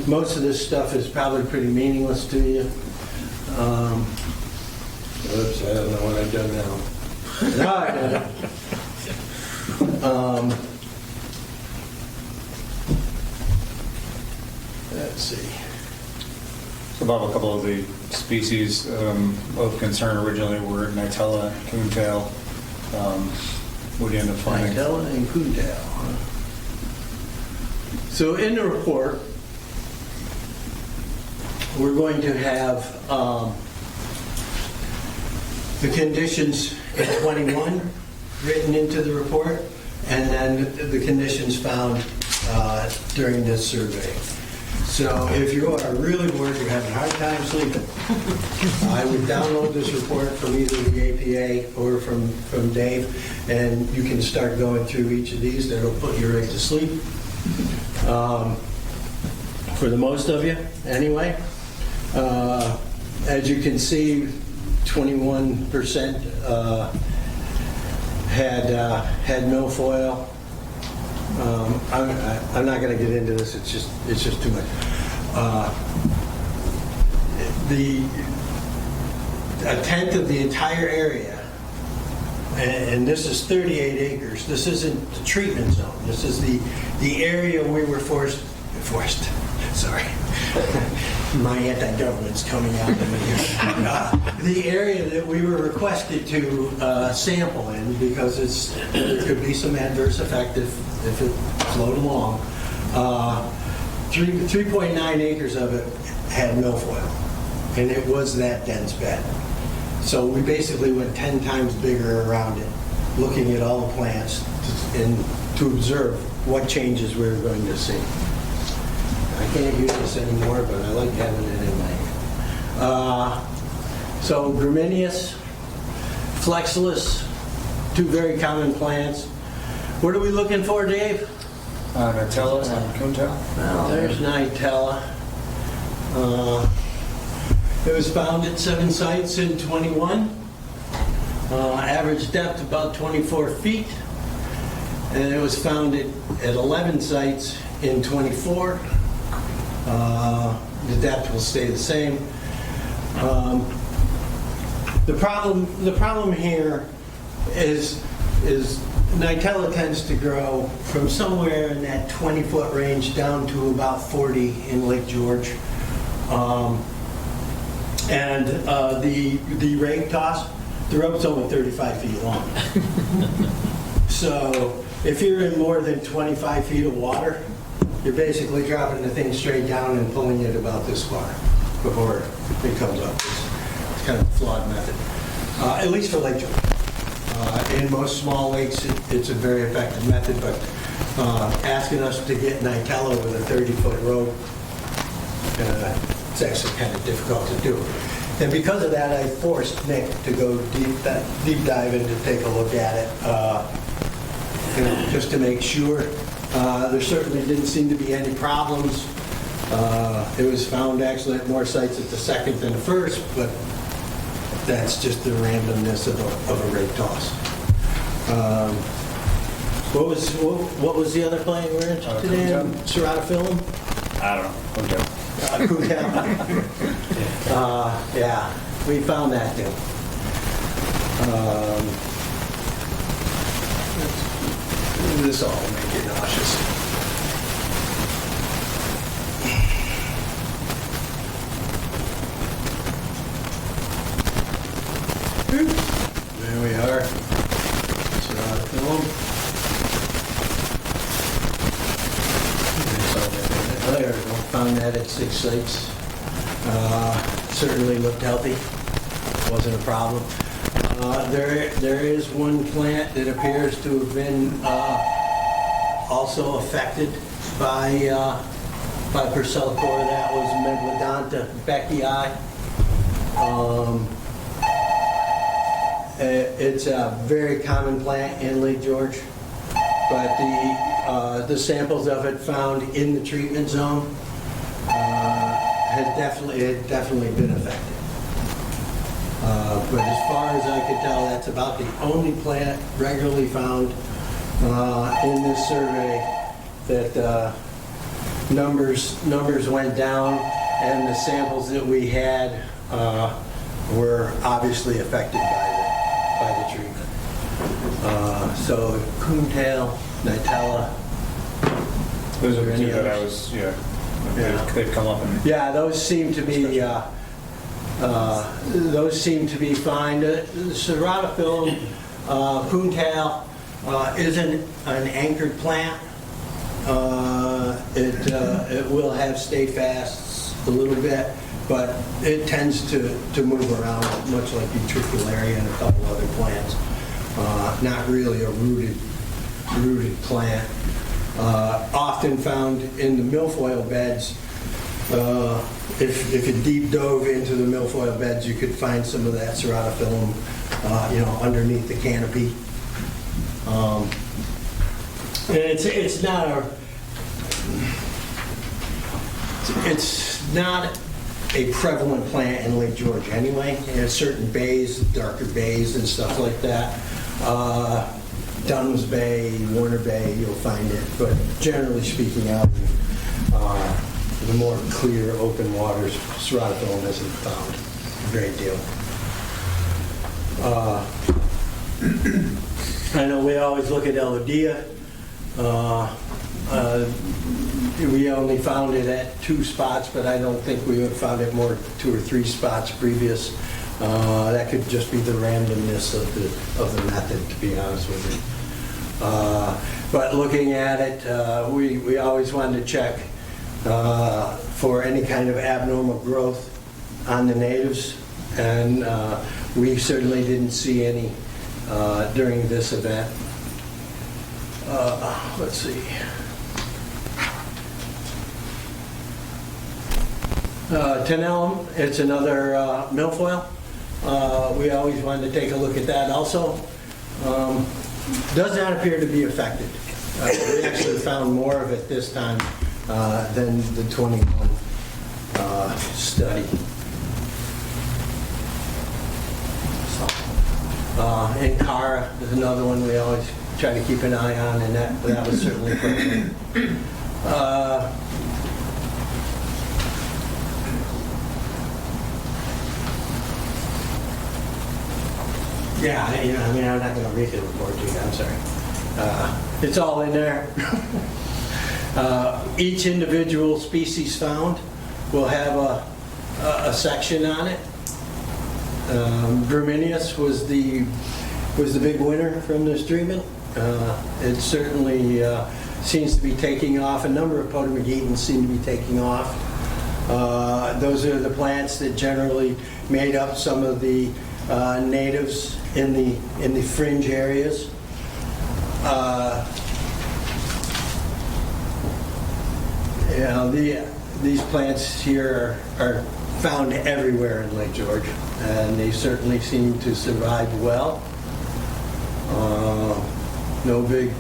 Most of this stuff is probably pretty meaningless to you. Oops, I don't know what I've done now. No, I did it. Let's see. So Bob, a couple of the species of concern originally were Nitella, coontail. What do you end up finding? Nitella and coontail. So in the report, we're going to have the conditions in 21 written into the report, and then the conditions found during this survey. So if you are really bored, you're having a hard time sleeping, I would download this report from either the APA or from Dave, and you can start going through each of these. That'll put you right to sleep. For the most of you, anyway. As you can see, 21% had milfoil. I'm not going to get into this. It's just too much. A tenth of the entire area, and this is 38 acres. This isn't the treatment zone. This is the area we were forced. Sorry. My anti-government's coming out of me here. The area that we were requested to sample in, because there could be some adverse effect if it flowed along. 3.9 acres of it had milfoil, and it was that dense bed. So we basically went 10 times bigger around it, looking at all the plants to observe what changes we were going to see. I can't use this anymore, but I like having it in my. So gramineous, flexuous, two very common plants. What are we looking for, Dave? Nutella and Kuntal. Well, there's Nitella. It was found at 7 sites in 21. Average depth about 24 feet. And it was found at 11 sites in 24. The depth will stay the same. The problem here is Nitella tends to grow from somewhere in that 20-foot range down to about 40 in Lake George. And the rake toss, the rope's only 35 feet long. So if you're in more than 25 feet of water, you're basically dropping the thing straight down and pulling it about this far before it comes up. It's kind of a flawed method, at least for Lake George. In most small lakes, it's a very effective method, but asking us to get Nitella with a 30-foot rope, it's actually kind of difficult to do. And because of that, I forced Nick to go deep dive in to take a look at it, just to make sure. There certainly didn't seem to be any problems. It was found actually at more sites at the second than the first, but that's just the randomness of a rake toss. What was the other plant we were interested in? Ceratophyllum? I don't know. Kuntal. Yeah, we found that too. This all will make you nauseous. There we are. Ceratophyllum. There we go. Found that at 6 sites. Certainly looked healthy. Wasn't a problem. There is one plant that appears to have been also affected by Percellacor. That was Megalodonta beckii. It's a very common plant in Lake George, but the samples of it found in the treatment zone had definitely been affected. But as far as I could tell, that's about the only plant regularly found in this survey that numbers went down, and the samples that we had were obviously affected by the treatment. So Kuntal, Nitella. Those are the two that I was, they've come up and. Yeah, those seem to be fine. The Ceratophyllum, Kuntal isn't an anchored plant. It will have stay fasts a little bit, but it tends to move around, much like Utricularia and a couple other plants. Not really a rooted plant. Often found in the milfoil beds. If you deep dove into the milfoil beds, you could find some of that ceratophyllum, underneath the canopy. And it's not a prevalent plant in Lake George anyway. There's certain bays, darker bays and stuff like that. Dunns Bay, Warner Bay, you'll find it. But generally speaking, out in the more clear, open waters, ceratophyllum isn't found a great deal. I know we always look at Elodea. We only found it at 2 spots, but I don't think we have found it more 2 or 3 spots previous. That could just be the randomness of the method, to be honest with you. But looking at it, we always wanted to check for any kind of abnormal growth on the natives, and we certainly didn't see any during this event. Let's see. Tenellum, it's another milfoil. We always wanted to take a look at that also. Does not appear to be affected. We actually found more of it this time than the 21 study. And Cara is another one we always try to keep an eye on, and that was certainly present. Yeah, I'm not going to read the report to you, I'm sorry. It's all in there. Each individual species found will have a section on it. Brominius was the big winner from this treatment. It certainly seems to be taking off. A number of potamogetans seem to be taking off. Those are the plants that generally made up some of the natives in the fringe areas. These plants here are found everywhere in Lake George, and they certainly seem to survive well. No big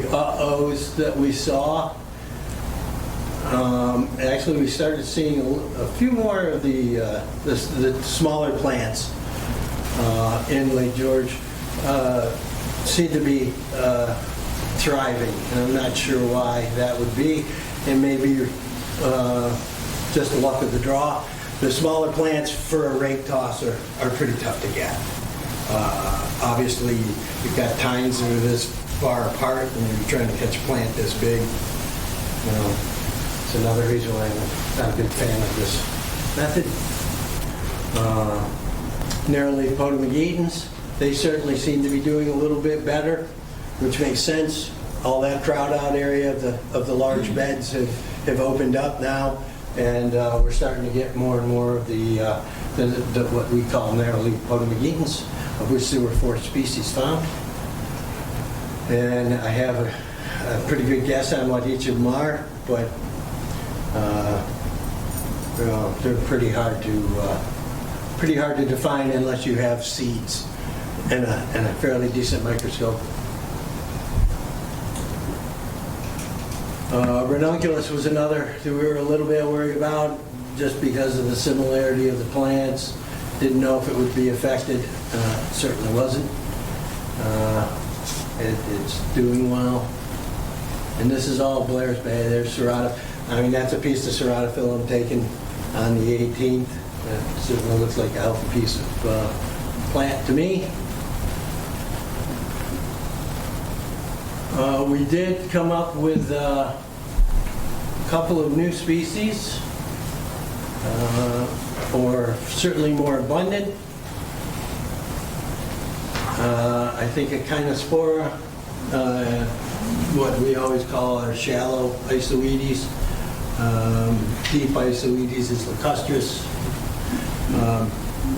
uh-ohs that we saw. Actually, we started seeing a few more of the smaller plants in Lake George seem to be thriving, and I'm not sure why that would be. It may be just the luck of the draw. The smaller plants for a rake toss are pretty tough to get. Obviously, you've got tines that are this far apart, and you're trying to catch a plant this big. It's another reason why I'm not a big fan of this method. Narrow-leaf potamogetans, they certainly seem to be doing a little bit better, which makes sense. All that crowd out area of the large beds have opened up now, and we're starting to get more and more of the what we call narrow-leaf potamogetans, of which there were 4 species found. And I have a pretty good guess on what each of them are, but they're pretty hard to define unless you have seeds and a fairly decent microscope. Ranunculus was another that we were a little bit worried about, just because of the similarity of the plants. Didn't know if it would be affected. Certainly wasn't. It's doing well. And this is all Blair's Bay. There's that's a piece of ceratophyllum taken on the 18th. It certainly looks like a healthy piece of plant to me. We did come up with a couple of new species, or certainly more abundant. I think Echinospora what we always call our shallow isoedes. Deep isoedes is lacustrous.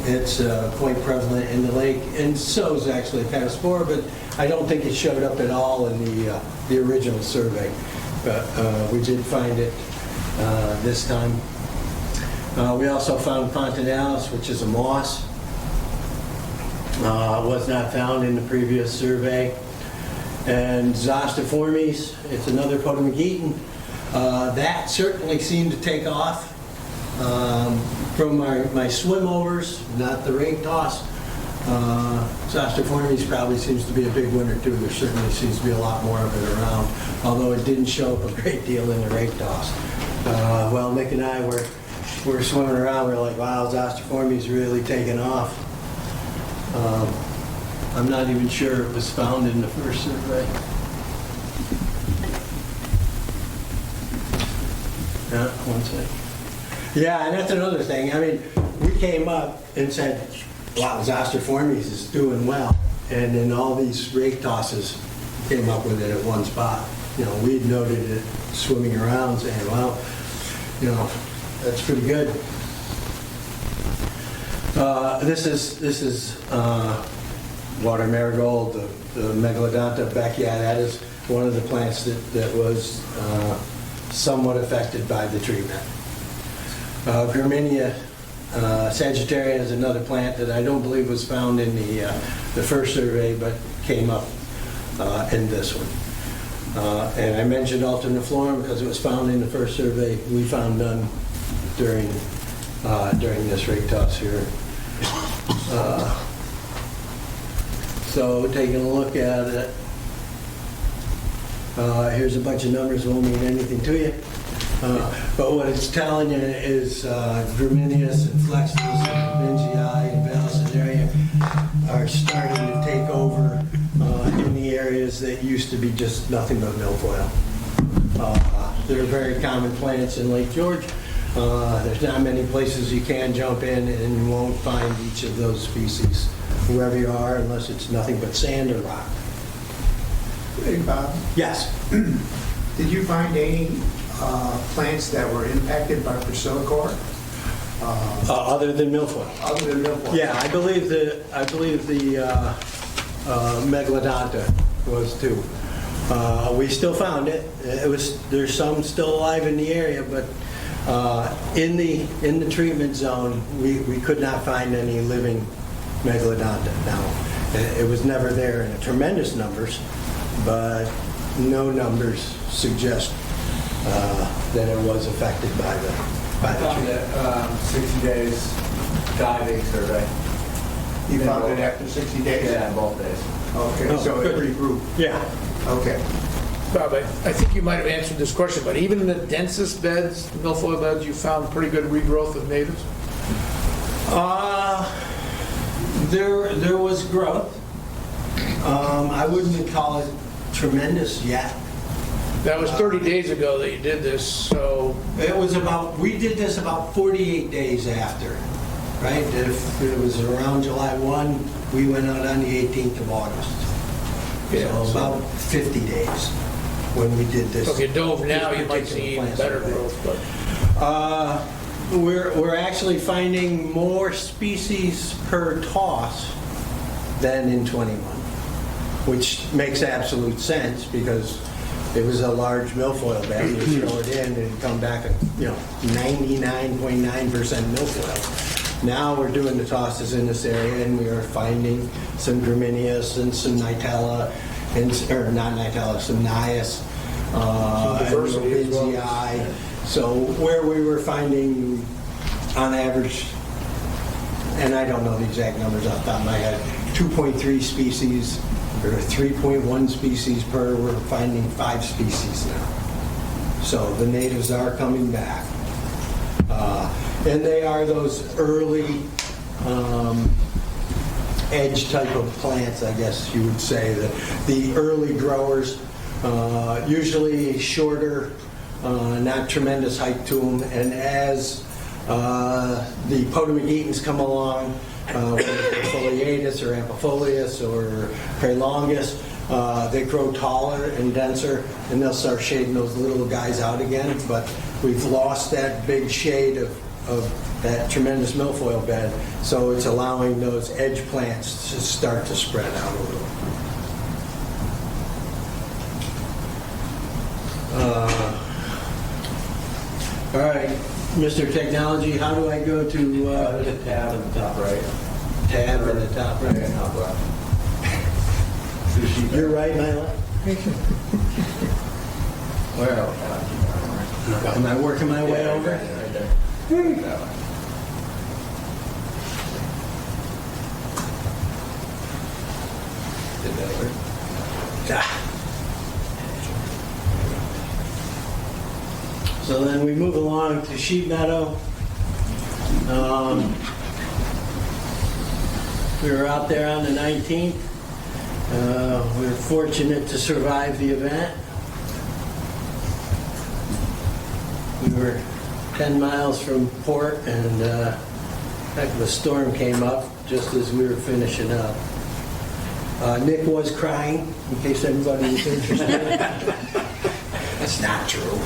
It's quite prevalent in the lake, and so is actually Panospora, but I don't think it showed up at all in the original survey. But we did find it this time. We also found Fontinalis, which is a moss. Was not found in the previous survey. And Zostiformes, it's another Potamogeton. That certainly seemed to take off from my swim overs, not the rake toss. Zostiformes probably seems to be a big winner too. There certainly seems to be a lot more of it around, although it didn't show up a great deal in the rake toss. Well, Nick and I were swimming around, we were like, wow, Zostiformes really taking off. I'm not even sure it was found in the first survey. Yeah, one second. Yeah, and that's another thing. I mean, we came up and said, wow, Zostiformes is doing well. And then all these rake tosses came up with it at one spot. You know, we'd noted it swimming around saying, well, you know, that's pretty good. This is water marigold, the Megalodonta beckia. That is one of the plants that was somewhat affected by the treatment. Graminia sagittaria is another plant that I don't believe was found in the first survey, but came up in this one. And I mentioned alterniflorum because it was found in the first survey. We found none during this rake toss here. So taking a look at it, here's a bunch of numbers, won't mean anything to you. But what it's telling you is Gramineus and Flexus and Vingii and Vallisneria are starting to take over in the areas that used to be just nothing but milfoil. They're very common plants in Lake George. There's not many places you can jump in and you won't find each of those species, wherever you are, unless it's nothing but sand or rock. Hey, Bob, Yes. did you find any plants that were impacted by Priscillicore? Other than milfoil. Other than milfoil? Yeah, I believe the Megalodonta was too. We still found it. There's some still alive in the area, but in the treatment zone, we could not find any living Megalodonta. Now, it was never there in tremendous numbers, but no numbers suggest that it was affected by the treatment. 60 days diving survey. You found it after 60 days? Yeah, both days. Okay, Oh, so good. it regrouped. Yeah. Okay. Bob, I think you might have answered this question, but even in the densest beds, the milfoil beds, you found pretty good regrowth of natives? There was growth. I wouldn't call it tremendous yet. That was 30 days ago that you did this, so We did this about 48 days after, right? If it was around July 1, we went out on the 18th of August. Yeah, So about 50 days when we did this. if you dove now, you might particular see even plant better survey. growth, but We're actually finding more species per toss than in 21, which makes absolute sense because it was a large milfoil bed. You throw it in and come back at 99.9% milfoil. Now we're doing the tosses in this area and we are finding some Gramineus and some Nitella, or not Nitella, some NYS, diversity as well. Vingii. So where we were finding on average, and I don't know the exact numbers off the top of my head, 2.3 species or 3.1 species per, we're finding 5 species now. So the natives are coming back. And they are those early edge type of plants, I guess you would say. The early growers, usually shorter, not tremendous height to them. And as the Potamogetons come along, whether it's foliatus or amphifolius or prelongus, They grow taller and denser, and they'll start shading those little guys out again. But we've lost that big shade of that tremendous milfoil bed, so it's allowing those edge plants to start to spread out a little. All right, Mr. Technology, how do I go to There's a tab in the top right. tab in the top right? Yeah, top left. You're right, my left. Where are we? Am I working my way over? Right there. That one. Did that work? So then we move along to sheet meadow. We were out there on the 19th. We were fortunate to survive the event. We were 10 miles from port, and heck of a storm came up just as we were finishing up. Nick was crying, in case anybody was interested. That's not true.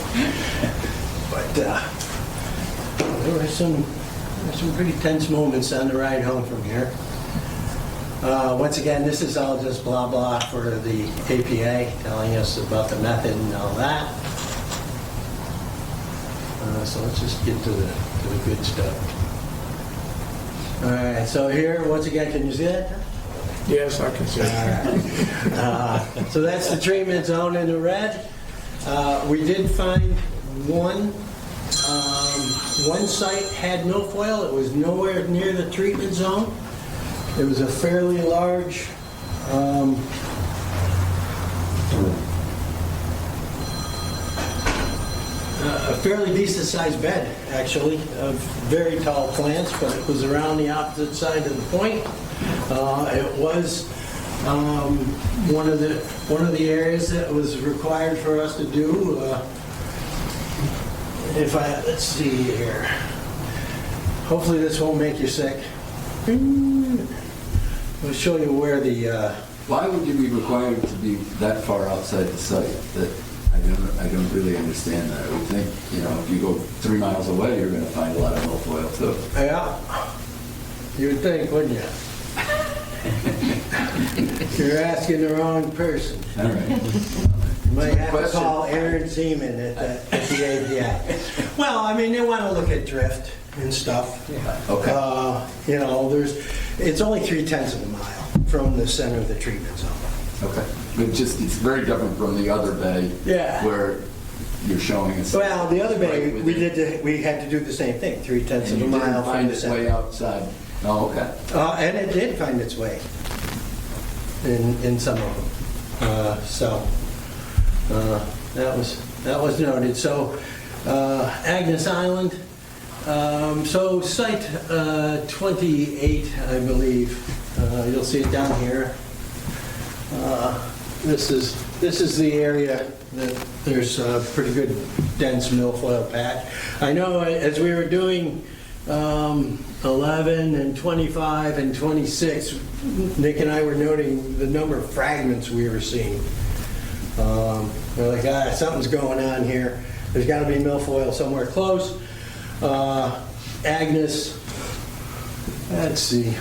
But there were some pretty tense moments on the ride home from here. Once again, this is all just blah blah for the APA, telling us about the method and all that. So let's just get to the good stuff. All right, so here, once again, can you see that? Yes, I can see it. All right. So that's the treatment zone in the red. We did find one site had milfoil. It was nowhere near the treatment zone. It was a fairly large a fairly decent sized bed, actually, of very tall plants, but it was around the opposite side of the point. It was one of the areas that was required for us to do. Let's see here. Hopefully this won't make you sick. I'll show you where the. Why would you be required to be that far outside the site? That I don't really understand that. I would think, if you go 3 miles away, you're going to find a lot of milfoil too. Yeah, you would think, wouldn't you? You're asking the wrong person. All right. You might have to call Aaron Zeman at the API. Well, I mean, they want to look at drift and stuff. Okay. It's only 3/10 of a mile from the center of the treatment zone. Okay. But it's very different from the other bay. Yeah. Where you're showing us. Well, the other bay, right we had to do the same thing, 3/10 of a and mile you didn't from find the its center. way outside. Oh, okay. And it did find its way in some of them. That was noted. So Agnes Island. So site 28, I believe. You'll see it down here. This is the area that there's a pretty good dense milfoil patch. I know as we were doing 11 and 25 and 26, Nick and I were noting the number of fragments we were seeing. We're like, something's going on here. There's got to be milfoil somewhere close. Agnes, let's see.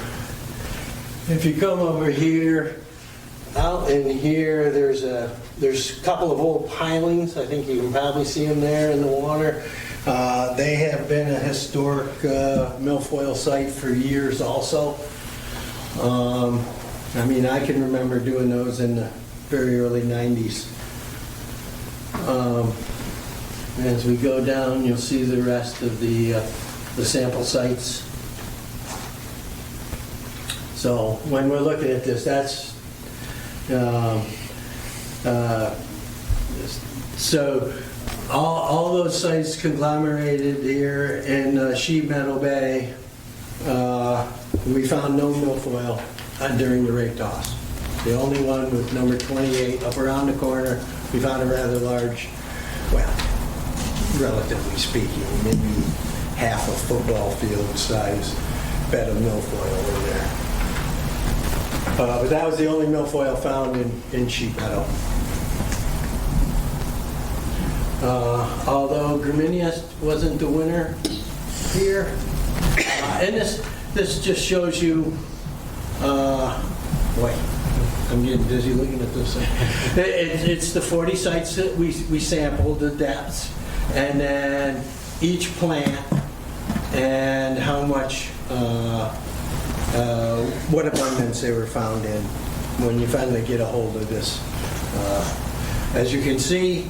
If you come over here, out in here, there's a couple of old pilings. I think you can probably see them there in the water. They have been a historic milfoil site for years also. I can remember doing those in the very early 90s. As we go down, you'll see the rest of the sample sites. So when we're looking at this, that's so all those sites conglomerated here in Sheet Meadow Bay. We found no milfoil during the rake toss. The only one with number 28 up around the corner, we found a rather large, well, relatively speaking, maybe half a football field size bed of milfoil in there. But that was the only milfoil found in sheet meadow. Although Graminius wasn't the winner here. And this just shows you, wait, I'm getting dizzy looking at this thing. It's the 40 sites that we sampled, the depths, and then each plant and how much, what abundance they were found in when you finally get a hold of this. As you can see,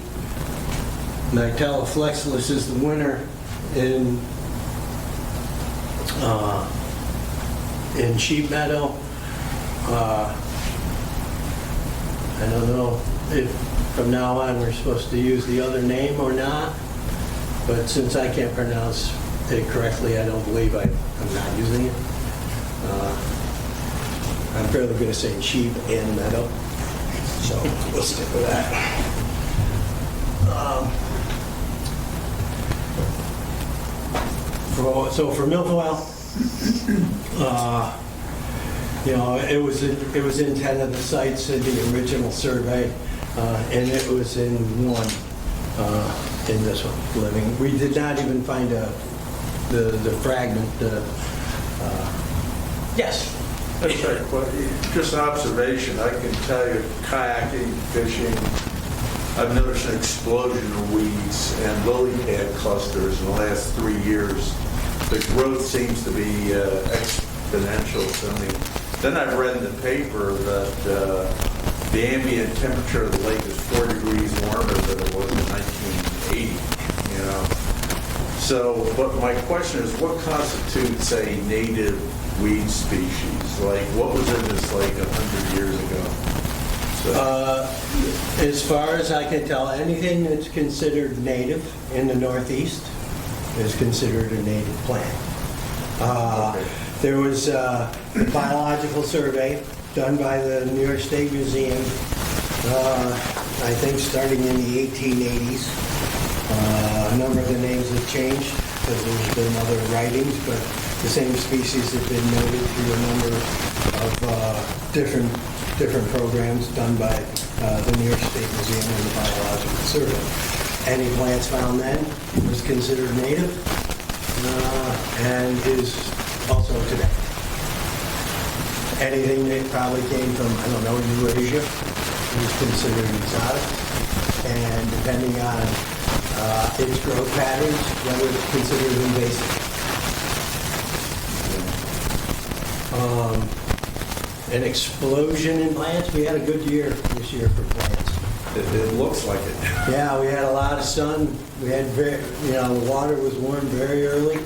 Nightella flexilis is the winner in sheep meadow. I don't know if from now on we're supposed to use the other name or not, but since I can't pronounce it correctly, I don't believe I'm not using it. I'm fairly good at saying sheep and meadow, so we'll stick with that. So for milfoil, it was in 10 of the sites in the original survey, and it was in one in this one living. We did not even find the fragment. Yes. That's right. Well, just an observation. I can tell you, kayaking, fishing, I've noticed an explosion of weeds and lily pad clusters in the last 3 years. The growth seems to be exponential. I mean, then I've read in the paper that the ambient temperature of the lake is 4 degrees warmer than it was in 1980. You know. So, but my question is, what constitutes a native weed species? Like, what was in this lake 100 years ago? As far as I can tell, anything that's considered native in the Northeast is considered a native plant. Okay. There was a biological survey done by the New York State Museum, I think starting in the 1880s. A number of the names have changed because there's been other writings, but the same species have been noted through a number of different programs done by the New York State Museum and the Biological Survey. Any plants found then was considered native and is also today. Anything that probably came from, I don't know, Eurasia is considered exotic, and depending on its growth patterns, whether it's considered invasive. An explosion in plants. We had a good year this year for plants. It looks like it. Yeah, we had a lot of sun. We had the water was warm very early.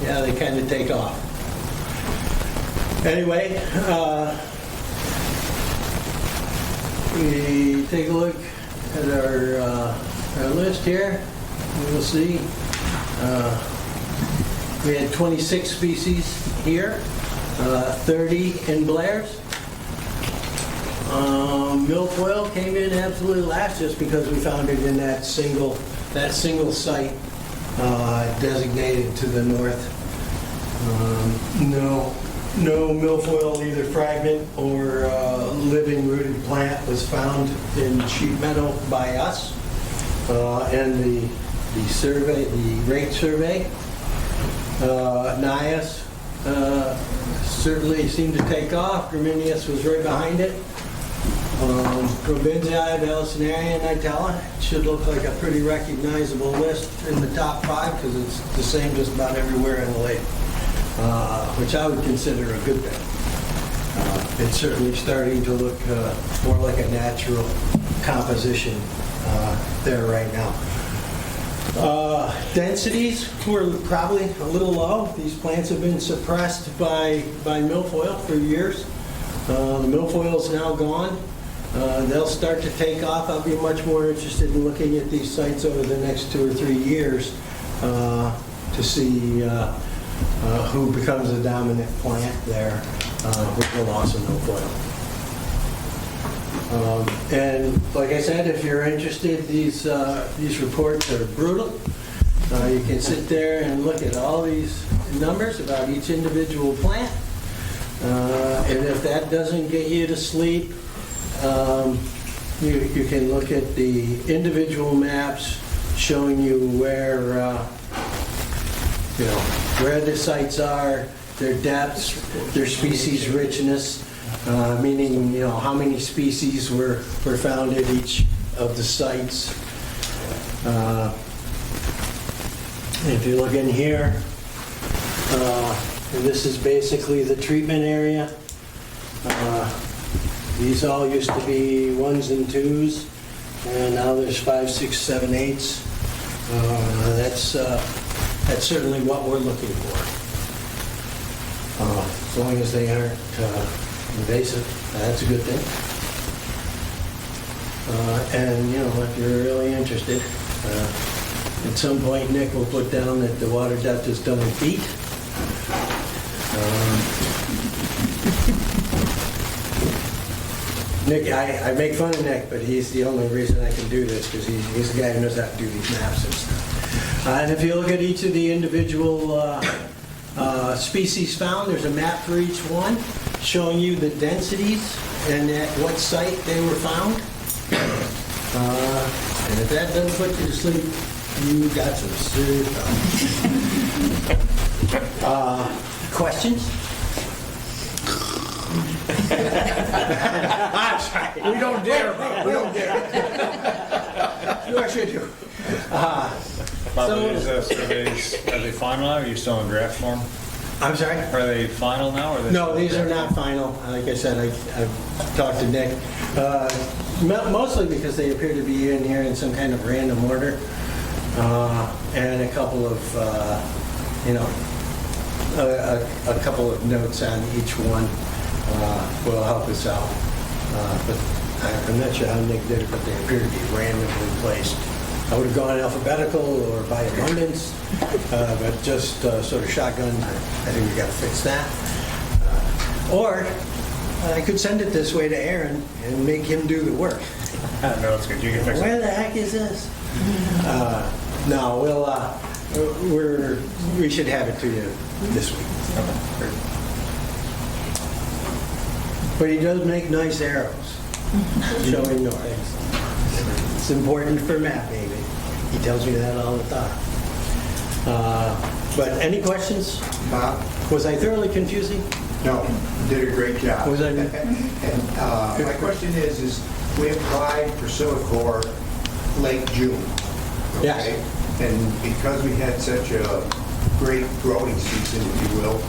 They kind of take off. Anyway, we take a look at our list here. We'll see. We had 26 species here, 30 in Blair's. Milfoil came in absolutely last just because we found it in that single site designated to the north. No milfoil, either fragment or living rooted plant, was found in sheep meadow by us. And the survey, the rate survey, NYS certainly seemed to take off. Graminius was right behind it. Provincia, Vallisneria, and Nightella should look like a pretty recognizable list in the top 5 because it's the same just about everywhere in the lake, which I would consider a good thing. It's certainly starting to look more like a natural composition there right now. Densities were probably a little low. These plants have been suppressed by milfoil for years. The milfoil is now gone. They'll start to take off. I'll be much more interested in looking at these sites over the next 2 or 3 years to see who becomes the dominant plant there with the loss of milfoil. And like I said, if you're interested, these reports are brutal. You can sit there and look at all these numbers about each individual plant. And if that doesn't get you to sleep, you can look at the individual maps showing you where where the sites are, their depths, their species richness, meaning how many species were found at each of the sites. If you look in here, and this is basically the treatment area. These all used to be 1s and 2s, and now there's 5, 6, 7, 8s. That's certainly what we're looking for. As long as they aren't invasive, that's a good thing. And if you're really interested, at some point Nick will put down that the water depth is done in feet. Nick, I make fun of Nick, but he's the only reason I can do this, because he's the guy who knows how to do these maps and stuff. And if you look at each of the individual species found, there's a map for each one showing you the densities and at what site they were found. And if that doesn't put you to sleep, you got some serious problems. Questions? We don't dare, bro. We don't dare. You actually do. Are they final now, or are you still in draft form? I'm sorry? Are they final now, or are they? No, these are not final. Like I said, I've talked to Nick. Mostly because they appear to be in here in some kind of random order. And a couple of, a couple of notes on each one will help us out. But I'm not sure how Nick did it, but they appear to be randomly placed. I would have gone alphabetical or by abundance, but just sort of shotgun. I think we got to fix that. Or I could send it this way to Aaron and make him do the work. No, that's good. You can fix it. Where the heck is this? No, we should have it to you this week. Okay. But he does make nice arrows showing north. It's important for map making. He tells me that all the time. But any questions? Was I thoroughly confusing? No, you did a great job. Was I? And my question is we applied for Silicor late June. Yes. Okay? And because we had such a great growing season, if you will,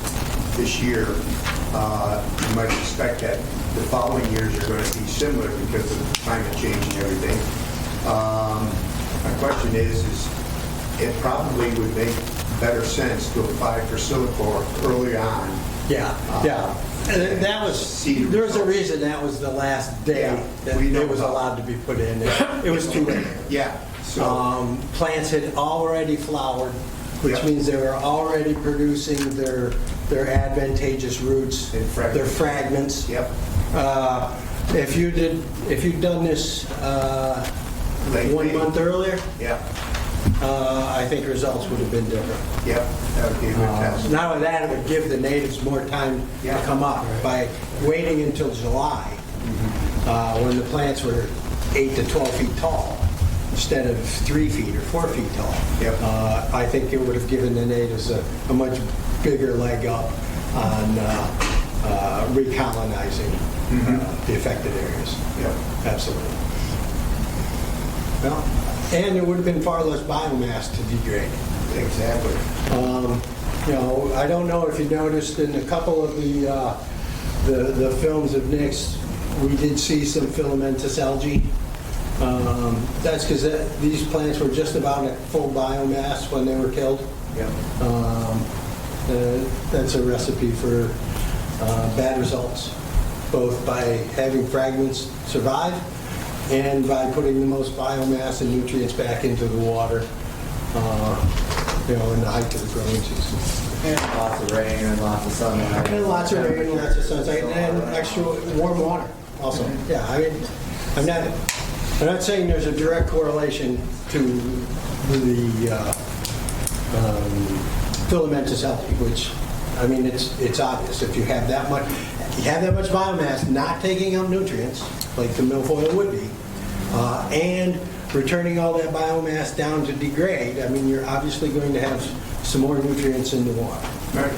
this year, you might expect that the following years are going to be similar because of climate change and everything. My question is it probably would make better sense to apply for Silicor early on. Yeah. And that was, there was a reason that was the last day that it was allowed to be put in. It was too late. Yeah. So plants had already flowered, which means they were already producing their advantageous roots, their fragments. Yep. If you'd done this 1 month earlier, I think results would have been different. Yep, that would be a good test. Not only that, it would give the natives more time to come up. By waiting until July, when the plants were 8 to 12 feet tall, instead of 3 feet or 4 feet tall, I think it would have given the natives a much bigger leg up on recolonizing the affected areas. Yep. Absolutely. Well, and there would have been far less biomass to degrade. Exactly. I don't know if you noticed in a couple of the films of Nick's, we did see some filamentous algae. That's because these plants were just about at full biomass when they were killed. Yep. That's a recipe for bad results, both by having fragments survive and by putting the most biomass and nutrients back into the water, in the height of the growing season. And lots of rain and lots of sunlight. And lots of rain, lots of sunlight, and extra warm water also. Yeah, I'm not saying there's a direct correlation to the filamentous healthy, which, I mean, it's obvious. If you have that much biomass not taking up nutrients, like the milfoil would be, and returning all that biomass down to degrade, I mean, you're obviously going to have some more nutrients in the water. Right.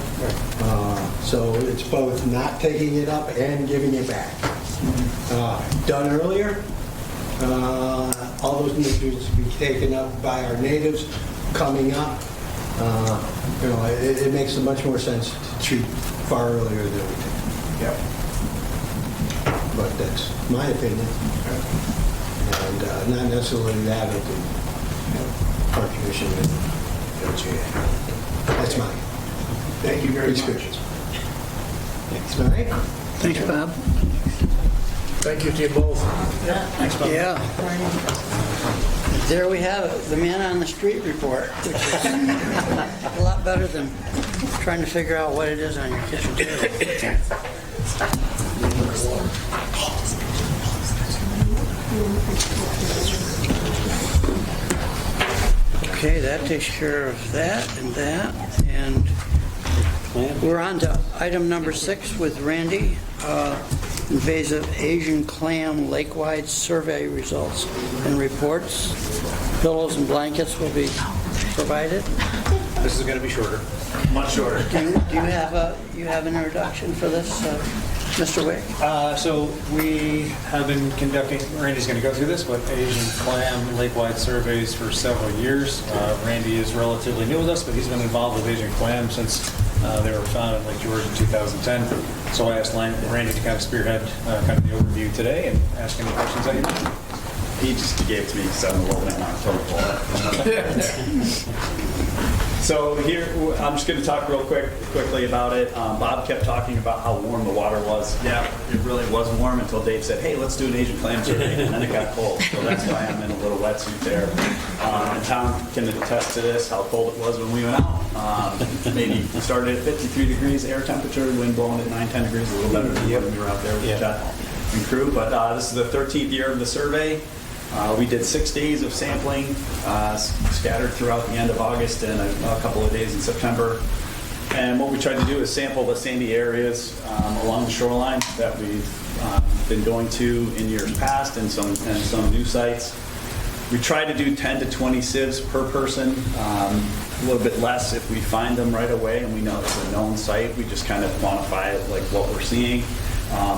So it's both not taking it up and giving it back. Done earlier, all those nutrients will be taken up by our natives coming up. It makes much more sense to treat far earlier than we do. Yep. But that's my opinion. And not necessarily that of the Park Commission and LGA. That's mine. Thank you very much. Thanks. All right? Thanks, Bob. Thank you to you both. Yeah. There we have it, the man on the street report, which is a lot better than trying to figure out what it is on your kitchen table. Okay, that takes care of that, and we're on to item number 6 with Randy. Invasive Asian clam lake-wide survey results and reports. Pillows and blankets will be provided. This is going to be shorter, much shorter. Do you have an introduction for this, Mr. Wick? So we have been conducting, Randy's going to go through this, but Asian clam lake-wide surveys for several years. Randy is relatively new with us, but he's been involved with Asian clam since they were found in Lake George in 2010. So I asked Randy to kind of spearhead kind of the overview today and ask any questions that you might have. He just gave it to me because I'm a little bit not total. So here, I'm just going to talk real quickly about it. Bob kept talking about how warm the water was. Yeah, it really was warm until Dave said, hey, let's do an Asian clam survey, and then it got cold. So that's why I'm in a little wetsuit there. And Tom can attest to this, how cold it was when we went out. Maybe started at 53 degrees air temperature, wind blowing at 9-10 degrees, a little better than when we were out there with Jeff and crew. But this is the 13th year of the survey. We did 6 days of sampling, scattered throughout the end of August and a couple of days in September. And what we tried to do is sample the sandy areas along the shoreline that we've been going to in years past and some new sites. We try to do 10 to 20 sieves per person, a little bit less if we find them right away and we know it's a known site. We just kind of quantify it, like what we're seeing.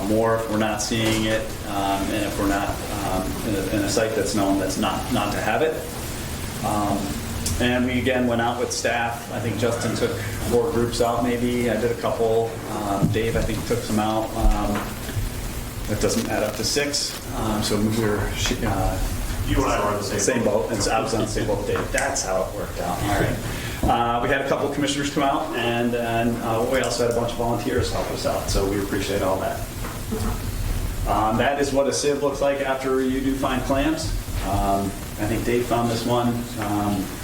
More if we're not seeing it, and if we're not in a site that's known that's not to have it. And we again went out with staff. I think Justin took 4 groups out maybe. I did a couple. Dave, I think, took some out. That doesn't add up to 6. So we were... you and I were on the same boat. And so I was on the same boat with Dave. That's how it worked out. All right. We had a couple of commissioners come out, and we also had a bunch of volunteers help us out, so we appreciate all that. That is what a sieve looks like after you do find clams. I think Dave found this one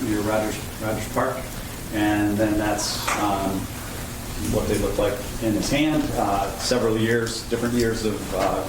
near Rogers Park, and then that's what they look like in his hand. Several years, different years of growth.